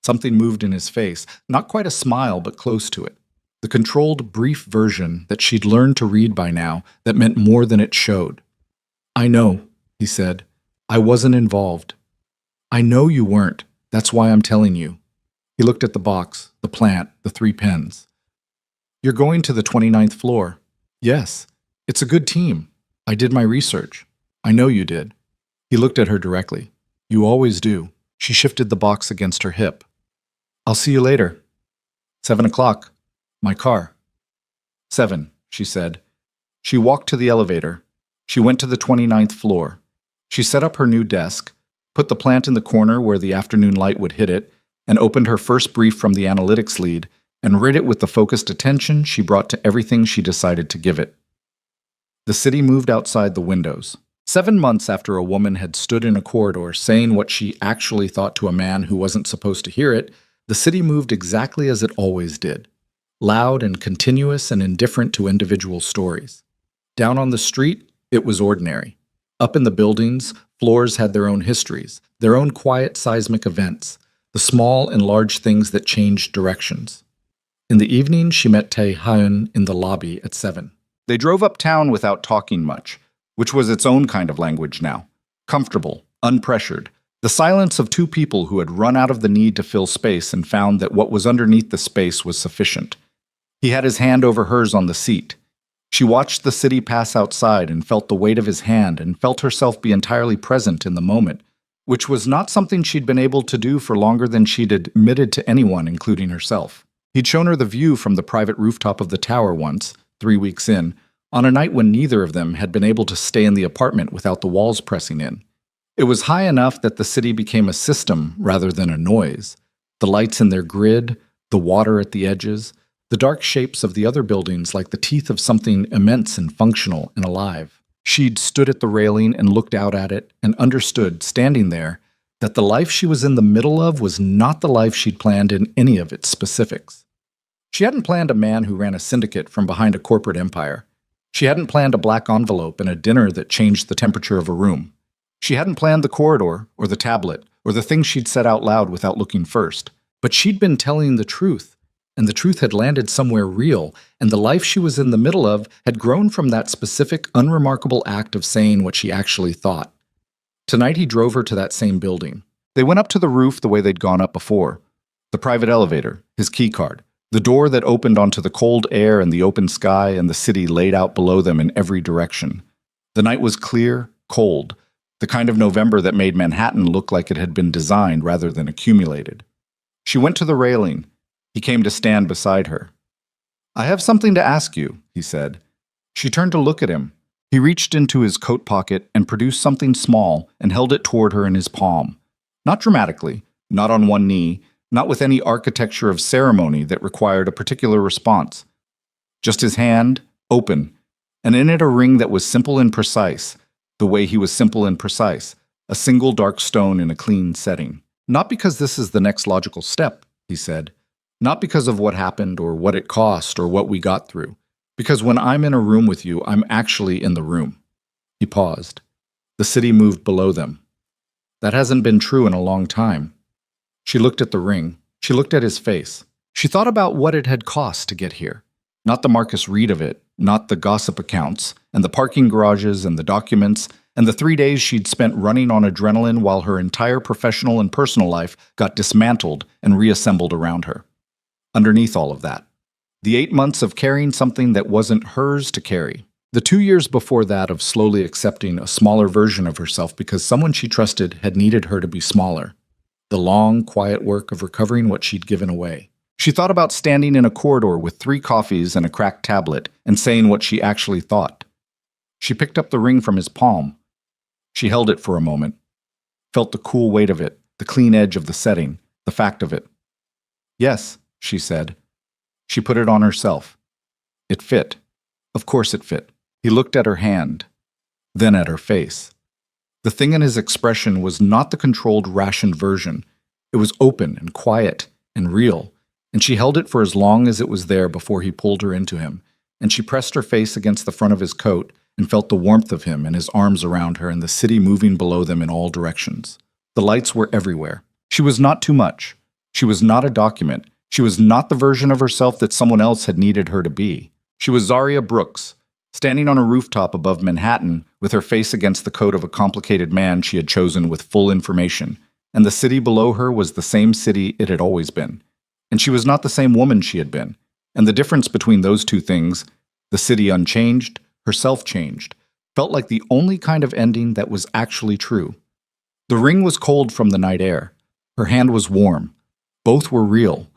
Something moved in his face, not quite a smile, but close to it. The controlled, brief version that she'd learned to read by now that meant more than it showed. I know, he said. I wasn't involved. I know you weren't. That's why I'm telling you. He looked at the box, the plant, the 3 pens. You're going to the 29th floor. Yes. It's a good team. I did my research. I know you did. He looked at her directly. You always do. She shifted the box against her hip. I'll see you later. 7 o'clock. My car. 7, she said. She walked to the elevator. She went to the 29th floor. She set up her new desk, put the plant in the corner where the afternoon light would hit it, and opened her first brief from the analytics lead and read it with the focused attention she brought to everything she decided to give it. The city moved outside the windows. 7 months after a woman had stood in a corridor saying what she actually thought to a man who wasn't supposed to hear it, the city moved exactly as it always did, loud and continuous and indifferent to individual stories. Down on the street, it was ordinary. Up in the buildings, floors had their own histories, their own quiet seismic events, the small and large things that changed directions. In the evening, she met Tae Hyun in the lobby at 7. They drove uptown without talking much, which was its own kind of language now. Comfortable, unpressured, the silence of 2 people who had run out of the need to fill space and found that what was underneath the space was sufficient. He had his hand over hers on the seat. She watched the city pass outside and felt the weight of his hand and felt herself be entirely present in the moment, which was not something she'd been able to do for longer than she'd admitted to anyone, including herself. He'd shown her the view from the private rooftop of the tower once, 3 weeks in, on a night when neither of them had been able to stay in the apartment without the walls pressing in. It was high enough that the city became a system rather than a noise. The lights in their grid, the water at the edges, the dark shapes of the other buildings like the teeth of something immense and functional and alive. She'd stood at the railing and looked out at it and understood, standing there, that the life she was in the middle of was not the life she'd planned in any of its specifics. She hadn't planned a man who ran a syndicate from behind a corporate empire. She hadn't planned a black envelope and a dinner that changed the temperature of a room. She hadn't planned the corridor, or the tablet, or the things she'd said out loud without looking first. But she'd been telling the truth, and the truth had landed somewhere real, and the life she was in the middle of had grown from that specific, unremarkable act of saying what she actually thought. Tonight he drove her to that same building. They went up to the roof the way they'd gone up before. The private elevator, his key card, the door that opened onto the cold air and the open sky and the city laid out below them in every direction. The night was clear, cold, the kind of November that made Manhattan look like it had been designed rather than accumulated. She went to the railing. He came to stand beside her. I have something to ask you, he said. She turned to look at him. He reached into his coat pocket and produced something small and held it toward her in his palm. Not dramatically, not on one knee, not with any architecture of ceremony that required a particular response. Just his hand, open, and in it a ring that was simple and precise, the way he was simple and precise, a single dark stone in a clean setting. Not because this is the next logical step, he said. Not because of what happened or what it cost or what we got through. Because when I'm in a room with you, I'm actually in the room. He paused. The city moved below them. That hasn't been true in a long time. She looked at the ring. She looked at his face. She thought about what it had cost to get here. Not the Marcus Reed of it, not the gossip accounts, and the parking garages and the documents, and the 3 days she'd spent running on adrenaline while her entire professional and personal life got dismantled and reassembled around her. Underneath all of that, the 8 months of carrying something that wasn't hers to carry. The 2 years before that of slowly accepting a smaller version of herself because someone she trusted had needed her to be smaller. The long, quiet work of recovering what she'd given away. She thought about standing in a corridor with 3 coffees and a cracked tablet and saying what she actually thought. She picked up the ring from his palm. She held it for a moment, felt the cool weight of it, the clean edge of the setting, the fact of it. Yes, she said. She put it on herself. It fit. Of course it fit. He looked at her hand, then at her face. The thing in his expression was not the controlled, rationed version. It was open and quiet and real, and she held it for as long as it was there before he pulled her into him, and she pressed her face against the front of his coat and felt the warmth of him and his arms around her and the city moving below them in all directions. The lights were everywhere. She was not too much. She was not a document. She was not the version of herself that someone else had needed her to be. She was Zaria Brooks, standing on a rooftop above Manhattan with her face against the coat of a complicated man she had chosen with full information, and the city below her was the same city it had always been. And she was not the same woman she had been. And the difference between those two things, the city unchanged, herself changed, felt like the only kind of ending that was actually true. The ring was cold from the night air. Her hand was warm. Both were real.